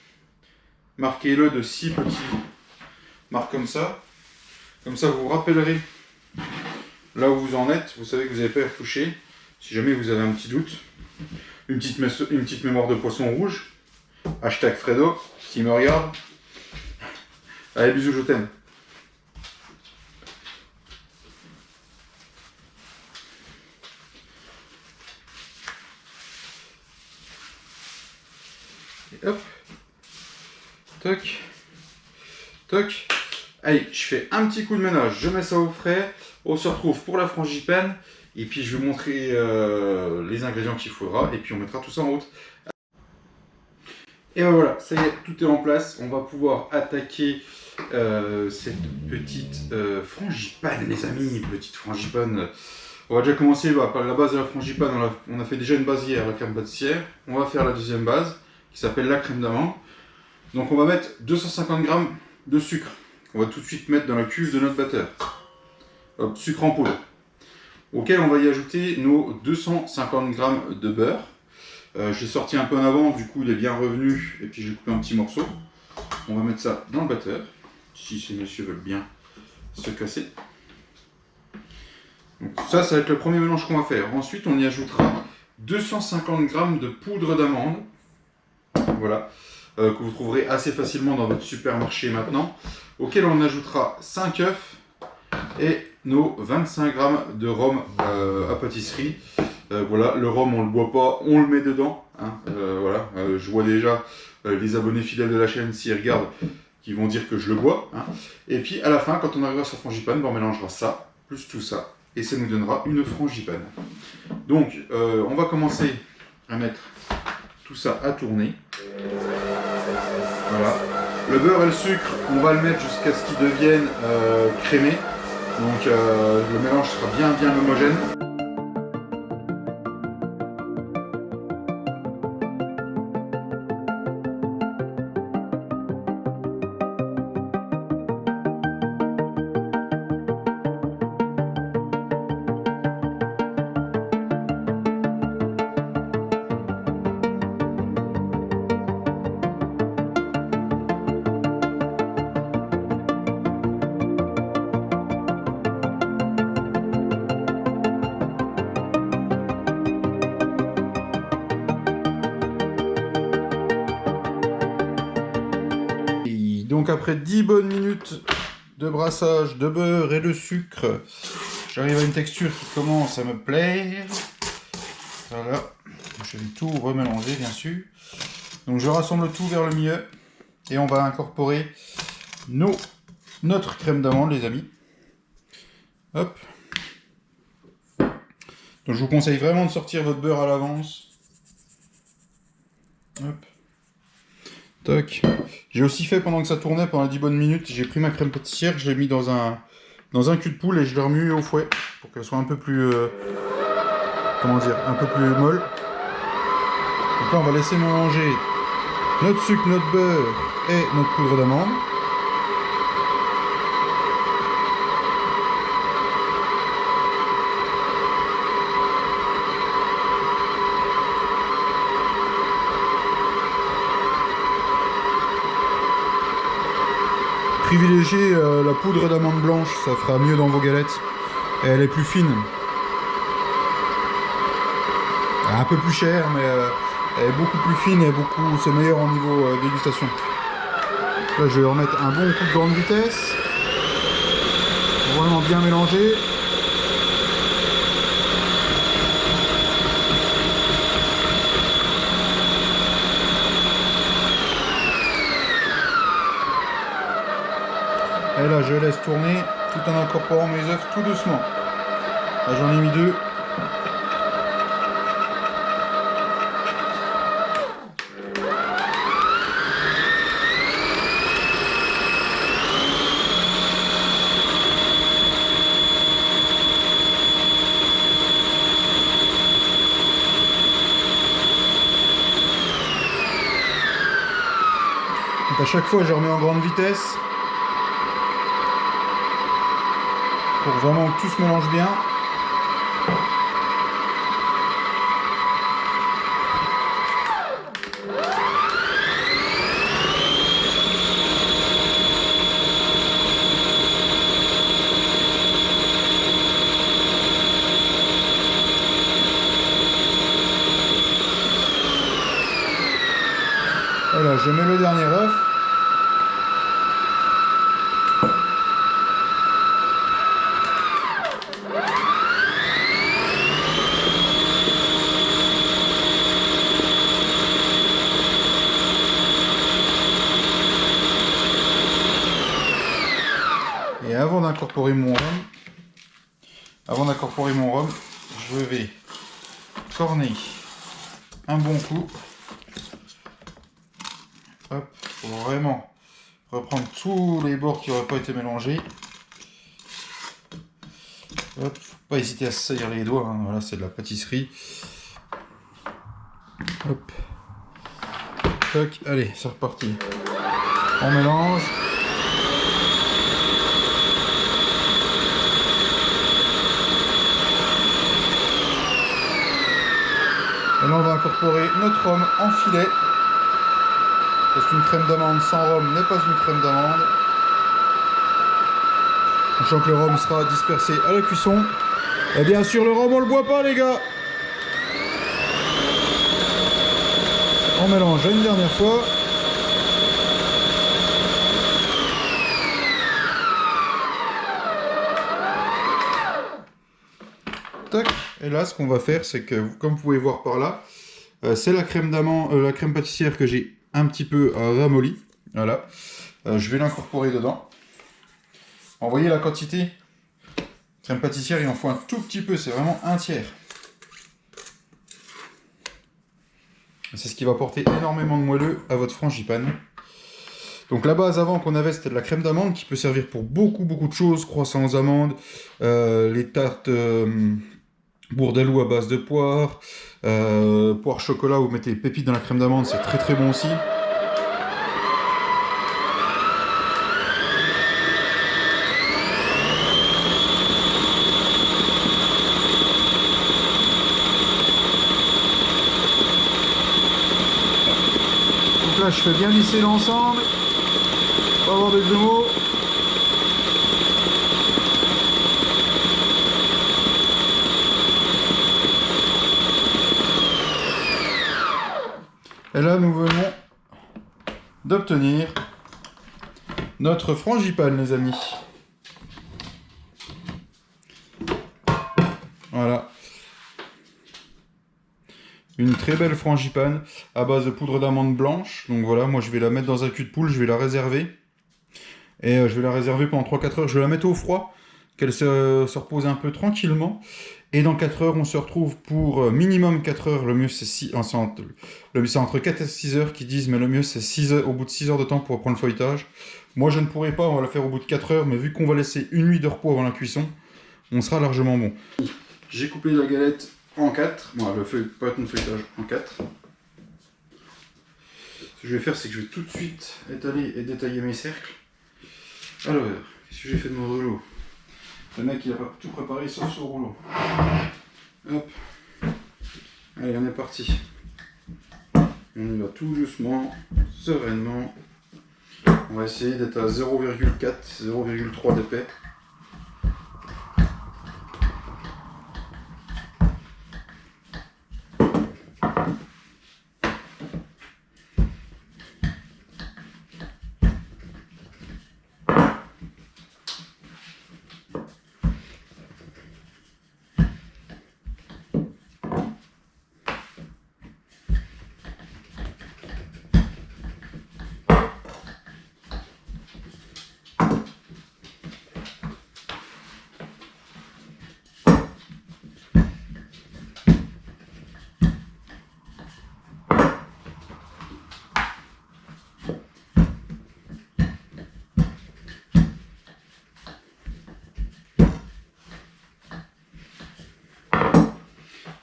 marquez-le de 6 petits marques comme ça. Comme ça, vous vous rappellerez là où vous en êtes. Vous savez que vous n'avez pas retouché. Si jamais vous avez un petit doute, une petite mémoire de poisson rouge. Hashtag Fredo, s'il me regarde. Allez, bisous, je t'aime. Et hop. Toc. Toc. Allez, je fais un petit coup de ménage, je mets ça au frais. On se retrouve pour la frangipane. Et puis je vais vous montrer les ingrédients qu'il faudra. Et puis on mettra tout ça en route. Et ben voilà, ça y est, tout est en place. On va pouvoir attaquer cette petite frangipane, les amis. Petite frangipane. On va déjà commencer par la base de la frangipane. On a fait déjà une base hier, la crème pâtissière. On va faire la deuxième base, qui s'appelle la crème d'amande. Donc on va mettre 250 g de sucre. On va tout de suite mettre dans la cuve de notre batteur. Hop, sucre en poudre. Auquel on va y ajouter nos 250 g de beurre. J'ai sorti un peu en avant, du coup il est bien revenu. Et puis j'ai coupé un petit morceau. On va mettre ça dans le batteur. Si ces messieurs veulent bien se casser. Donc ça va être le premier mélange qu'on va faire. Ensuite on y ajoutera 250 g de poudre d'amande. Voilà. Que vous trouverez assez facilement dans votre supermarché maintenant, auquel on ajoutera 5 œufs et nos 25 g de rhum à pâtisserie. Voilà, le rhum on le boit pas, on le met dedans. Hein, voilà, je vois déjà les abonnés fidèles de la chaîne s'ils regardent, qui vont dire que je le bois. Hein. Et puis à la fin, quand on arrivera sur frangipane, on mélangera ça, plus tout ça, et ça nous donnera une frangipane. Donc, on va commencer à mettre tout ça à tourner. Voilà. Le beurre et le sucre, on va le mettre jusqu'à ce qu'ils deviennent crémés. Donc le mélange sera bien homogène. Donc après 10 bonnes minutes de brassage de beurre et de sucre, j'arrive à une texture qui commence à me plaire. Voilà, je vais tout remélanger bien sûr. Donc je rassemble tout vers le milieu et on va incorporer notre crème d'amande les amis. Hop. Donc je vous conseille vraiment de sortir votre beurre à l'avance. Hop. Toc. J'ai aussi fait pendant que ça tournait, pendant 10 bonnes minutes, j'ai pris ma crème pâtissière, je l'ai mis dans un cul de poule et je l'ai remué au fouet pour qu'elle soit un peu plus, comment dire, un peu plus molle. Donc là on va laisser mélanger notre sucre, notre beurre et notre poudre d'amande. Privilégiez la poudre d'amande blanche, ça fera mieux dans vos galettes. Et elle est plus fine. Elle est un peu plus chère, mais elle est beaucoup plus fine et c'est meilleur au niveau dégustation. Là, je vais remettre un bon coup de grande vitesse. Pour vraiment bien mélanger. Et là, je laisse tourner tout en incorporant mes œufs tout doucement. Là, j'en ai mis 2. Donc à chaque fois, je remets en grande vitesse. Pour vraiment que tout se mélange bien. Voilà, je mets le dernier œuf. Et avant d'incorporer mon rhum, je vais corner un bon coup. Hop, pour vraiment reprendre tous les bords qui n'auraient pas été mélangés. Hop, faut pas hésiter à se saillir les doigts, hein. Voilà, c'est de la pâtisserie. Hop. Tac, allez, c'est reparti. On mélange. Et là, on va incorporer notre rhum en filet. Parce qu'une crème d'amande sans rhum n'est pas une crème d'amande. Sachant que le rhum sera dispersé à la cuisson. Et bien sûr, le rhum, on le boit pas, les gars. On mélange une dernière fois. tac. Et là, ce qu'on va faire, c'est que, comme vous pouvez voir par là, c'est la crème d'amande, la crème pâtissière que j'ai un petit peu ramollie. Voilà. Je vais l'incorporer dedans. Vous voyez la quantité? Crème pâtissière, il en faut un tout petit peu, c'est vraiment un tiers. C'est ce qui va apporter énormément de moelleux à votre frangipane. Donc la base avant qu'on avait, c'était de la crème d'amande qui peut servir pour beaucoup de choses. Croissants aux amandes, les tartes bourdelou à base de poire, poire chocolat, vous mettez les pépites dans la crème d'amande, c'est très bon aussi. Donc là je fais bien lisser l'ensemble, pas avoir de grumeaux. Et là, nous venons d'obtenir notre frangipane, les amis. Voilà. Une très belle frangipane à base de poudre d'amande blanche. Donc voilà, moi je vais la mettre dans un cul de poule, je vais la réserver. Et je vais la réserver pendant 3-4 heures. Je vais la mettre au froid, qu'elle se repose un peu tranquillement. Et dans 4 heures, on se retrouve pour minimum 4 heures. Le mieux, c'est entre 4 et 6 heures qui disent, mais le mieux, c'est 6 heures, au bout de 6 heures de temps pour reprendre le feuilletage. Moi, je ne pourrai pas, on va la faire au bout de 4 heures, mais vu qu'on va laisser une nuit de repos avant la cuisson, on sera largement bon. J'ai coupé la galette en 4. Bon, le feuilletage en 4. Ce que je vais faire, c'est que je vais tout de suite étaler et détailler mes cercles. Alors, qu'est-ce que j'ai fait de mon rouleau? Le mec, il a pas tout préparé sauf son rouleau. Hop. Allez, on est parti. On y va tout doucement, sereinement. On va essayer d'être à 0,4, 0,3 d'épais.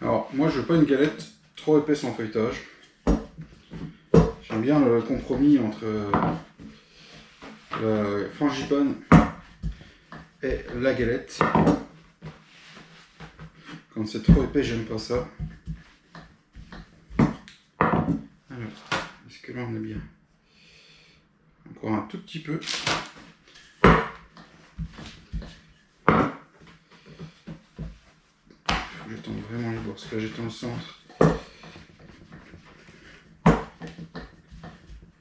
Alors, moi je veux pas une galette trop épaisse en feuilletage. J'aime bien le compromis entre la frangipane et la galette. Quand c'est trop épais, j'aime pas ça. Alors, est-ce que là on est bien? Encore un tout petit peu. J'attends vraiment les bords, parce que là j'étais en centre.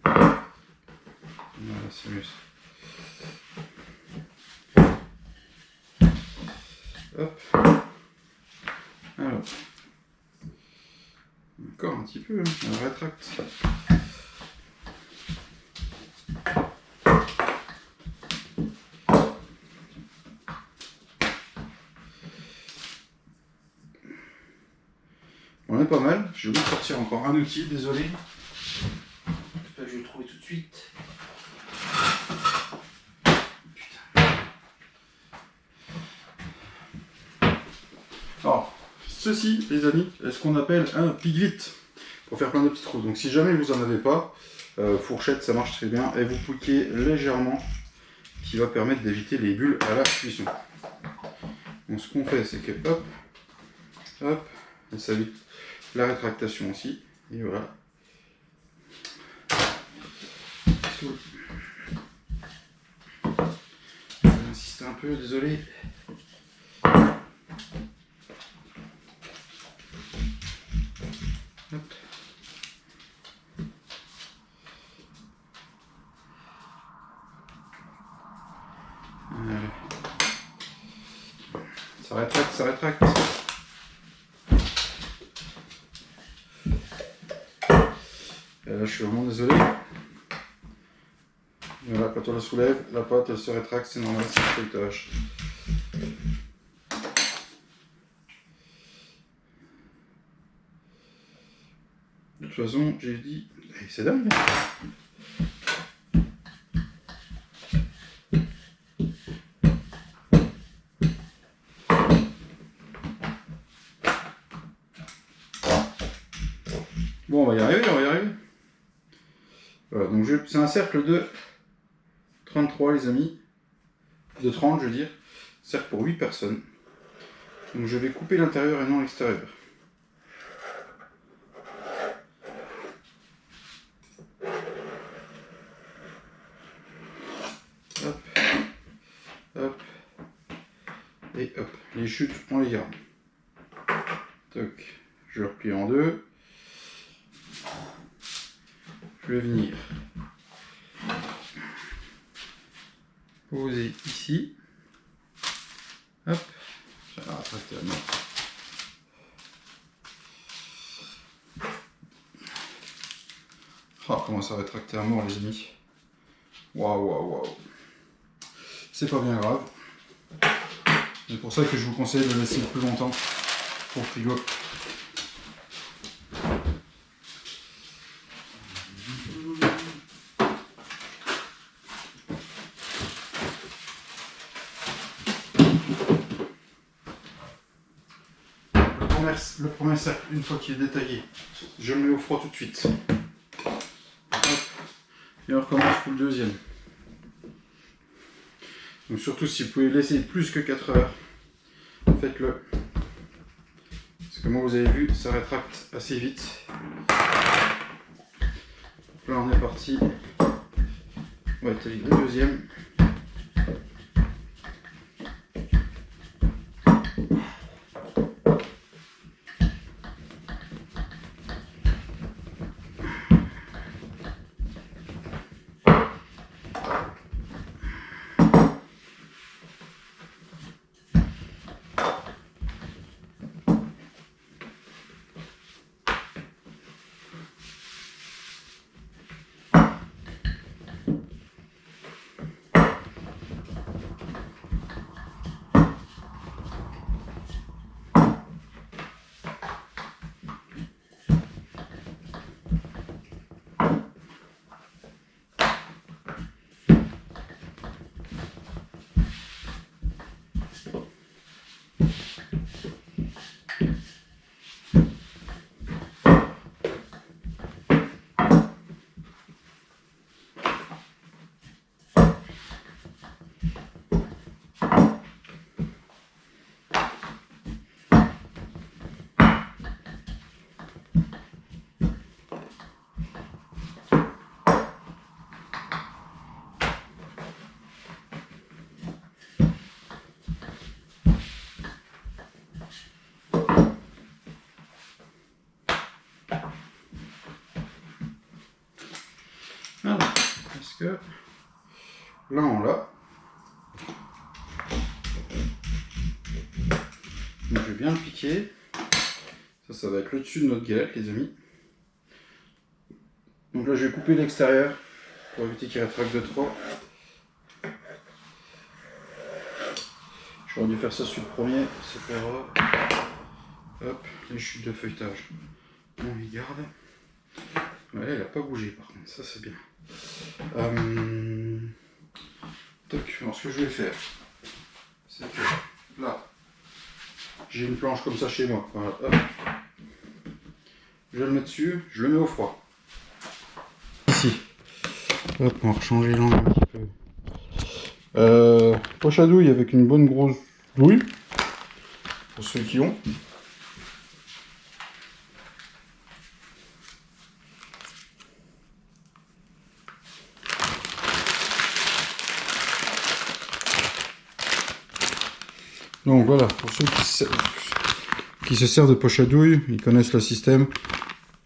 Voilà, c'est mieux. Hop. Alors. Encore un petit peu, hein. On rétracte. On est pas mal. Je vais vous sortir encore un outil, désolé. J'espère que je vais le trouver tout de suite. Putain. Alors, ceci, les amis, est ce qu'on appelle un piglit pour faire plein de petits trous. Donc si jamais vous en avez pas, fourchette, ça marche très bien. Et vous piquez légèrement, qui va permettre d'éviter les bulles à la cuisson. Donc ce qu'on fait, c'est que hop, hop, et ça évite la rétractation aussi, et voilà. Je vais insister un peu, désolé. Hop. Voilà. Ça rétracte, ça rétracte. là je suis vraiment désolé. Voilà, quand on la soulève, la pâte elle se rétracte, c'est normal, c'est le feuilletage. De toute façon, j'ai dit, c'est dingue. Bon, on va y arriver, on va y arriver. Voilà, donc c'est un cercle de 33 les amis. De 30 je veux dire. Cercle pour 8 personnes. Donc je vais couper l'intérieur et non l'extérieur. Hop. Hop. Et hop. Les chutes, on les garde. Toc. Je replie en deux. Je vais venir poser ici. Hop. Ça va rétracter à mort. Oh, comment ça rétracter à mort les amis. Waouh, waouh, waouh. C'est pas bien grave. C'est pour ça que je vous conseille de le laisser plus longtemps au frigo. Le premier cercle, une fois qu'il est détaillé, je le mets au froid tout de suite. Hop. Et on recommence pour le deuxième. Donc surtout si vous pouvez laisser plus que 4 heures, faites-le. Parce que moi vous avez vu, ça rétracte assez vite. Donc là on est parti. On va étaler le deuxième. Alors, est-ce que là on l'a. Donc je vais bien le piquer. Ça va être le dessus de notre galette les amis. Donc là je vais couper l'extérieur pour éviter qu'il rétracte de trop. J'aurais dû faire ça sur le premier, c'est pas grave. Hop, les chutes de feuilletage. On les garde. Ouais, elle n'a pas bougé par contre, ça c'est bien. Toc, alors ce que je vais faire, c'est que là, j'ai une planche comme ça chez moi. Voilà, hop. Je le mets dessus, je le mets au froid. Ici. Hop, on va changer l'angle un petit peu. Poche à douille avec une bonne grosse douille, pour ceux qui ont. Donc voilà, pour ceux qui se servent de poche à douille, ils connaissent le système.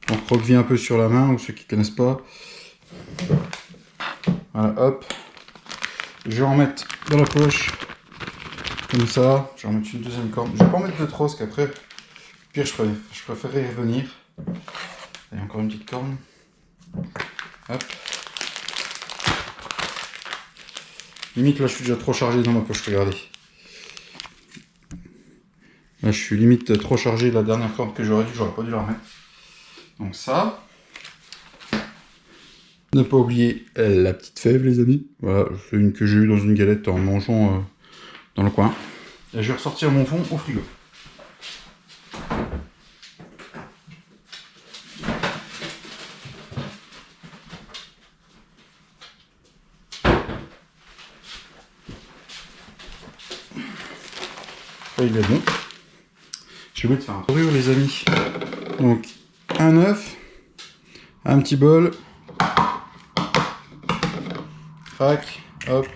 On revient un peu sur la main, ou ceux qui ne connaissent pas. Voilà, hop. Je vais en mettre dans la poche, comme ça. Je vais en mettre une deuxième corne. Je vais pas en mettre de trop, parce qu'après, pire, je préférerais y revenir. Et encore une petite corne. Hop. Limite là je suis déjà trop chargé dans ma poche, regardez. Là je suis limite trop chargé, la dernière corde que j'aurais pas dû la remettre. Donc ça. Ne pas oublier la petite fève les amis. Voilà, c'est une que j'ai eue dans une galette en mangeant dans le coin. Et je vais ressortir mon fond au frigo. Là, il est bon. J'ai oublié de faire un dorure les amis. Donc un œuf, un petit bol. Crac, hop,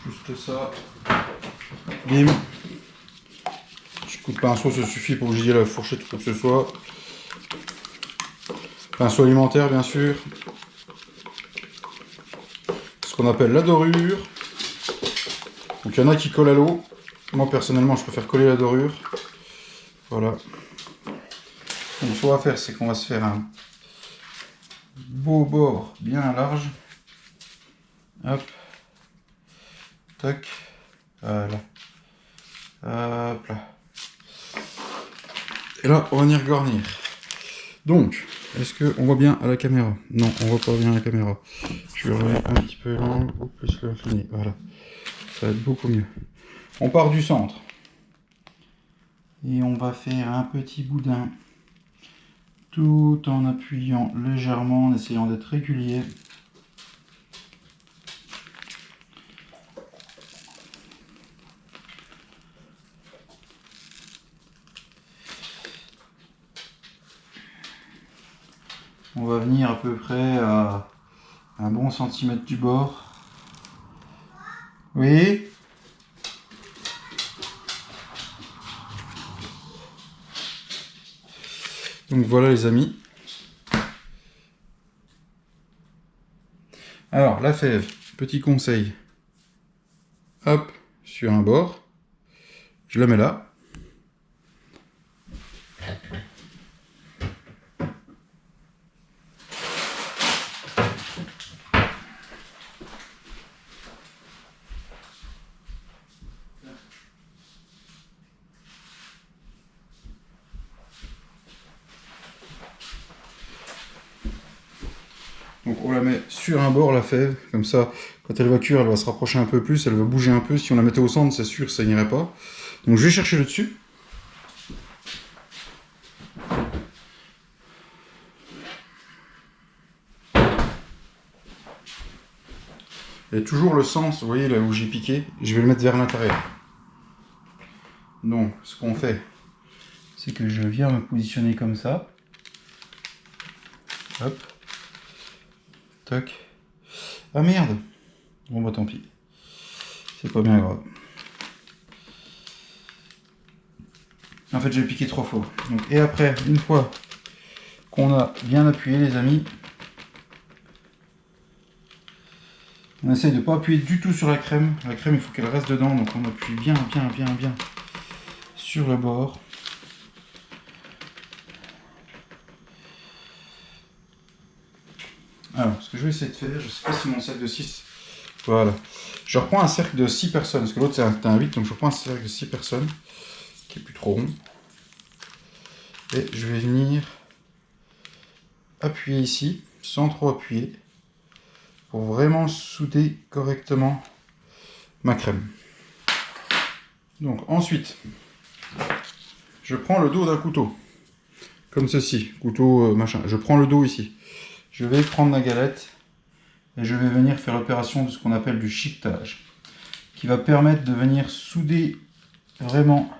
juste ça. Bim. Je coupe pinceau, ça suffit pour oublier la fourchette ou quoi que ce soit. Pinceau alimentaire bien sûr. Ce qu'on appelle la dorure. Donc il y en a qui collent à l'eau. Moi personnellement je préfère coller la dorure. Voilà. Donc ce qu'on va faire c'est qu'on va se faire un beau bord bien large. Hop. Tac. Voilà. Hop là. Et là on va venir garnir. Donc, est-ce qu'on voit bien à la caméra? Non, on voit pas bien à la caméra. Je vais remettre un petit peu l'angle, ou plus l'incliner. Voilà. Ça va être beaucoup mieux. On part du centre. Et on va faire un petit boudin. Tout en appuyant légèrement, en essayant d'être régulier. On va venir à peu près à un bon centimètre du bord. Oui. Donc voilà les amis. Alors la fève, petit conseil. Hop, sur un bord. Je la mets là. Donc on la met sur un bord la fève, comme ça quand elle va cuire elle va se rapprocher un peu plus, elle va bouger un peu. Si on la mettait au centre c'est sûr ça n'irait pas. Donc je vais chercher le dessus. Et toujours le sens, vous voyez là où j'ai piqué, je vais le mettre vers l'intérieur. Donc ce qu'on fait, c'est que je viens me positionner comme ça. Hop. Tac. Ah merde. Bon bah tant pis. C'est pas bien grave. En fait j'ai piqué trop fort. Donc, et après, une fois qu'on a bien appuyé les amis, on essaye de ne pas appuyer du tout sur la crème. La crème il faut qu'elle reste dedans, donc on appuie bien sur le bord. Alors, ce que je vais essayer de faire, je sais pas si mon cercle de 6... Voilà. Je reprends un cercle de 6 personnes, parce que l'autre c'est un 8, donc je reprends un cercle de 6 personnes, qui est plus trop rond. Et je vais venir appuyer ici, sans trop appuyer, pour vraiment souder correctement ma crème. Donc ensuite, je prends le dos d'un couteau, comme ceci, couteau machin. Je prends le dos ici. Je vais prendre ma galette et je vais venir faire l'opération de ce qu'on appelle du chiquetage, qui va permettre de venir souder vraiment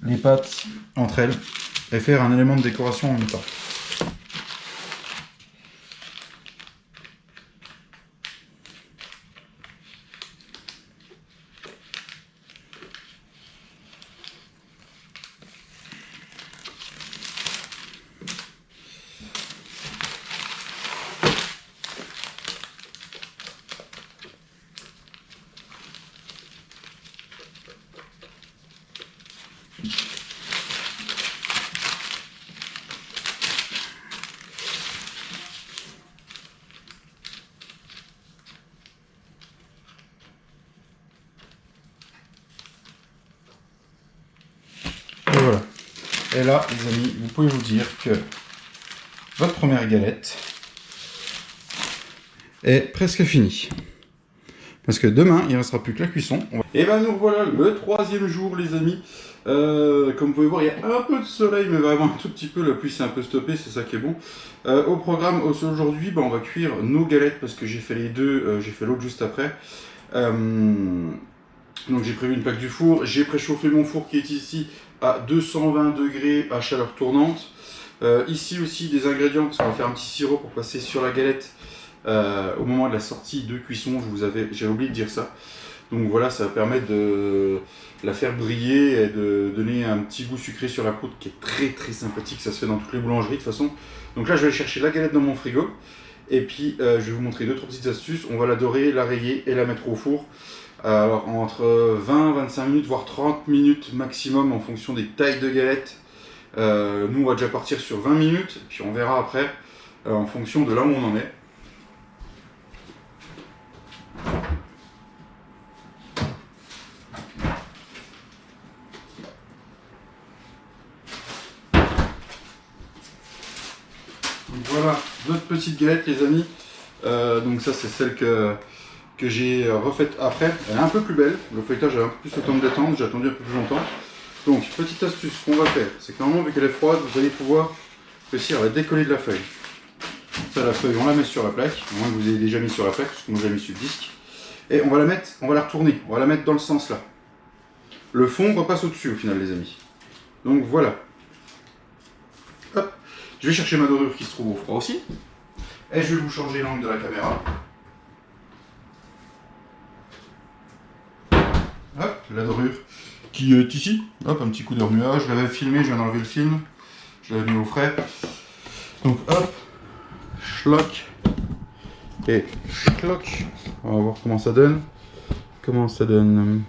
les pâtes entre elles et faire un élément de décoration en même temps. Et là, les amis, vous pouvez vous dire que votre première galette est presque finie. Parce que demain, il ne restera plus que la cuisson. Et ben nous voilà le 3e jour, les amis. Comme vous pouvez voir, il y a un peu de soleil, mais vraiment un tout petit peu. La pluie s'est un peu stoppée, c'est ça qui est bon. Au programme aujourd'hui, ben, on va cuire nos galettes parce que j'ai fait les deux, j'ai fait l'autre juste après. Donc j'ai prévu une plaque du four. J'ai préchauffé mon four qui est ici à 220 degrés à chaleur tournante. Ici aussi des ingrédients parce qu'on va faire un petit sirop pour passer sur la galette. Au moment de la sortie de cuisson, j'avais oublié de dire ça. Donc voilà, ça va permettre de la faire briller et de donner un petit goût sucré sur la croûte qui est très très sympathique. Ça se fait dans toutes les boulangeries de toute façon. Donc là, je vais aller chercher la galette dans mon frigo. Et puis, je vais vous montrer 2-3 petites astuces. On va la dorer, la rayer et la mettre au four. Alors, entre 20-25 minutes, voire 30 minutes maximum en fonction des tailles de galettes. Nous, on va déjà partir sur 20 minutes. Puis on verra après en fonction de là où on en est. Donc voilà, notre petite galette les amis. Donc ça c'est celle que j'ai refaite après. Elle est un peu plus belle. Le feuilletage a un peu plus le temps de détendre. J'ai attendu un peu plus longtemps. Donc petite astuce qu'on va faire, c'est que normalement vu qu'elle est froide, vous allez pouvoir réussir à la décoller de la feuille. Ça la feuille on la met sur la plaque, à moins que vous ayez déjà mis sur la plaque, parce que moi je l'ai mis sur le disque. Et on va la retourner, on va la mettre dans le sens là. Le fond repasse au-dessus au final les amis. Donc voilà. Hop. Je vais chercher ma dorure qui se trouve au froid aussi. Et je vais vous changer l'angle de la caméra. Hop, la dorure qui est ici. Hop, un petit coup de remuage. Je l'avais filmé, je viens d'enlever le film. Je l'avais mis au frais. Donc hop, schlock et schlock. On va voir comment ça donne. Comment ça donne.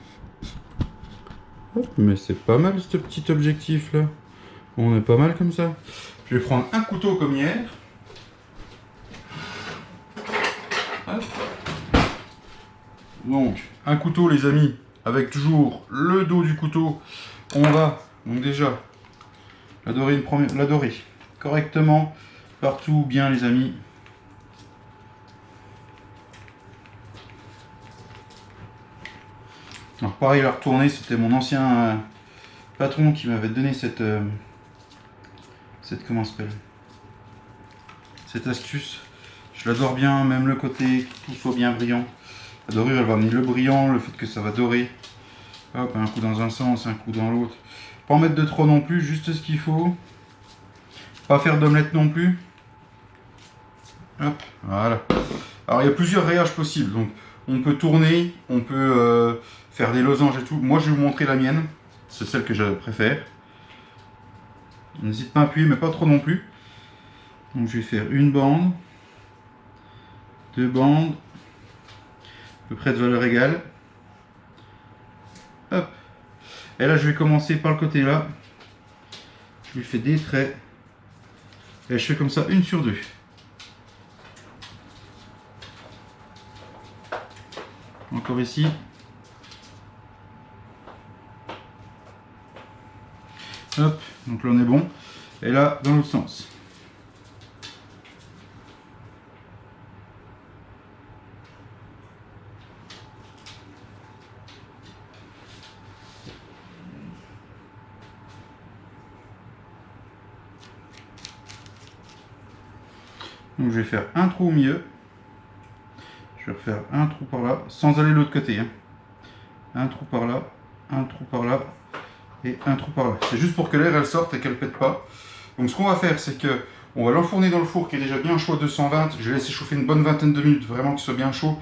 Hop, mais c'est pas mal ce petit objectif là. On est pas mal comme ça. Je vais prendre un couteau comme hier. Hop. Donc, un couteau les amis, avec toujours le dos du couteau. On va, donc déjà, la dorer correctement, partout bien les amis. Alors pareil, la retourner, c'était mon ancien patron qui m'avait donné cette comment s'appelle, cette astuce. Je la dore bien, même le côté, tout soit bien brillant. La dorure, elle va amener le brillant, le fait que ça va dorer. Hop, un coup dans un sens, un coup dans l'autre. Pas en mettre de trop non plus, juste ce qu'il faut. Pas faire d'omelette non plus. Hop, voilà. Alors il y a plusieurs rayages possibles. Donc on peut tourner, on peut faire des losanges et tout. Moi je vais vous montrer la mienne. C'est celle que je préfère. N'hésite pas à appuyer, mais pas trop non plus. Donc je vais faire une bande, deux bandes, à peu près de valeur égale. Hop. Et là je vais commencer par le côté là. Je lui fais des traits. Et je fais comme ça, une sur deux. Encore ici. Hop, donc là on est bon. Et là, dans l'autre sens. Donc je vais faire un trou au milieu. Je vais refaire un trou par là, sans aller de l'autre côté. Hein. Un trou par là, un trou par là, et un trou par là. C'est juste pour que l'air elle sorte et qu'elle pète pas. Donc ce qu'on va faire, c'est que on va l'enfourner dans le four qui est déjà bien chaud à 220. Je vais laisser chauffer une bonne vingtaine de minutes, vraiment que ce soit bien chaud.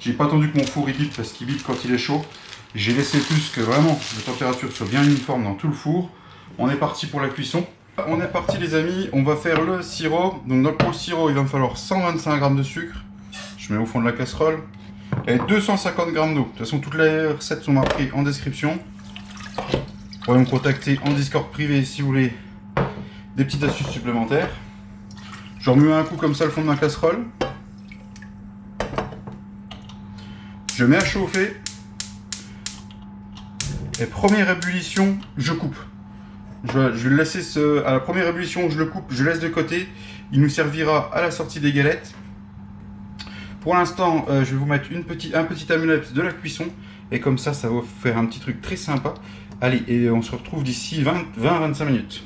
J'ai pas attendu que mon four il bip parce qu'il bip quand il est chaud. J'ai laissé plus que vraiment la température soit bien uniforme dans tout le four. On est parti pour la cuisson. On est parti les amis, on va faire le sirop. Donc pour le sirop, il va me falloir 125 g de sucre. Je mets au fond de la casserole. Et 250 g d'eau. De toute façon, toutes les recettes sont marquées en description. Vous pouvez me contacter en Discord privé si vous voulez des petites astuces supplémentaires. Je remue un coup comme ça le fond de ma casserole. Je mets à chauffer. Et première ébullition, je coupe. Je vais le laisser à la première ébullition, je le coupe, je laisse de côté. Il nous servira à la sortie des galettes. Pour l'instant, je vais vous mettre un petit timelapse de la cuisson. Et comme ça va faire un petit truc très sympa. Allez, et on se retrouve d'ici 20-25 minutes.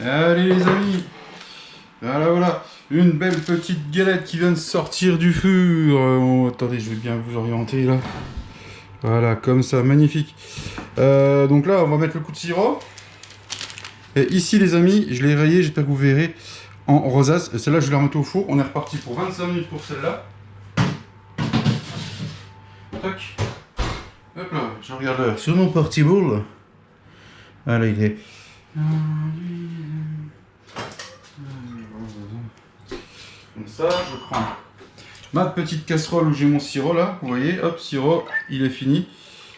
Allez les amis, voilà, une belle petite galette qui vient de sortir du four. Attendez, je vais bien vous orienter là. Voilà, comme ça, magnifique. Donc là, on va mettre le coup de sirop. Et ici les amis, je l'ai rayé, j'espère que vous verrez, en rosace. Celle-là, je vais la remettre au four. On est reparti pour 25 minutes pour celle-là. Toc. Hop là, je regarde l'heure sur mon portable. Voilà, il est... Comme ça, je prends ma petite casserole où j'ai mon sirop là, vous voyez, hop, sirop, il est fini.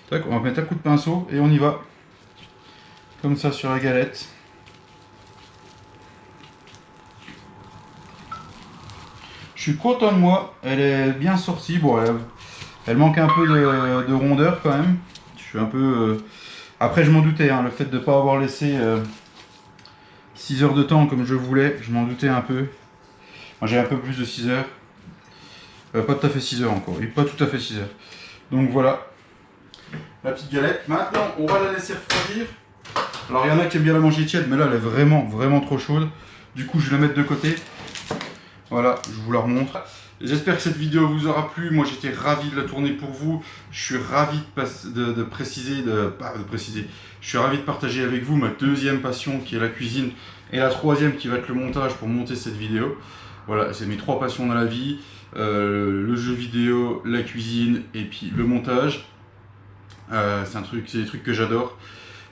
Tac, on va mettre un coup de pinceau et on y va. Comme ça sur la galette. Je suis content de moi, elle est bien sortie. Bon, elle manque un peu de rondeur quand même. Je suis un peu... Après, je m'en doutais, hein, le fait de ne pas avoir laissé 6 heures de temps comme je voulais, je m'en doutais un peu. Moi, j'ai un peu plus de 6 heures. Pas tout à fait 6 heures encore, et pas tout à fait 6 heures. Donc voilà, la petite galette. Maintenant, on va la laisser refroidir. Alors, il y en a qui aiment bien la manger tiède, mais là, elle est vraiment trop chaude. Du coup, je vais la mettre de côté. Voilà, je vous la remontre. J'espère que cette vidéo vous aura plu. Moi, j'étais ravi de la tourner pour vous. Je suis ravi de préciser. Je suis ravi de partager avec vous ma deuxième passion qui est la cuisine. Et la troisième qui va être le montage pour monter cette vidéo. Voilà, c'est mes 3 passions dans la vie. Le jeu vidéo, la cuisine et puis le montage. C'est des trucs que j'adore.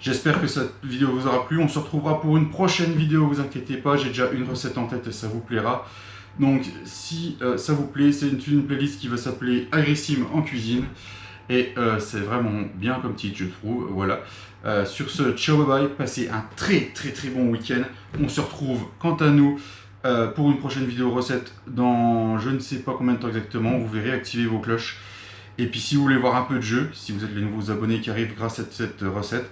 J'espère que cette vidéo vous aura plu. On se retrouvera pour une prochaine vidéo, vous inquiétez pas. J'ai déjà une recette en tête et ça vous plaira. Donc si ça vous plaît, c'est une playlist qui va s'appeler Agrissime en cuisine. Et c'est vraiment bien comme titre, je trouve. Voilà. Sur ce, ciao, bye bye. Passez un très bon week-end. On se retrouve quant à nous pour une prochaine vidéo recette dans je ne sais pas combien de temps exactement. Vous verrez, activez vos cloches. Et puis si vous voulez voir un peu de jeu, si vous êtes les nouveaux abonnés qui arrivent grâce à cette recette,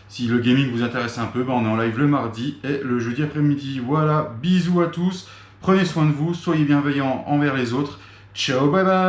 si le gaming vous intéresse un peu, on est en live le mardi et le jeudi après-midi. Voilà, bisous à tous. Prenez soin de vous, soyez bienveillants envers les autres. Ciao, bye bye.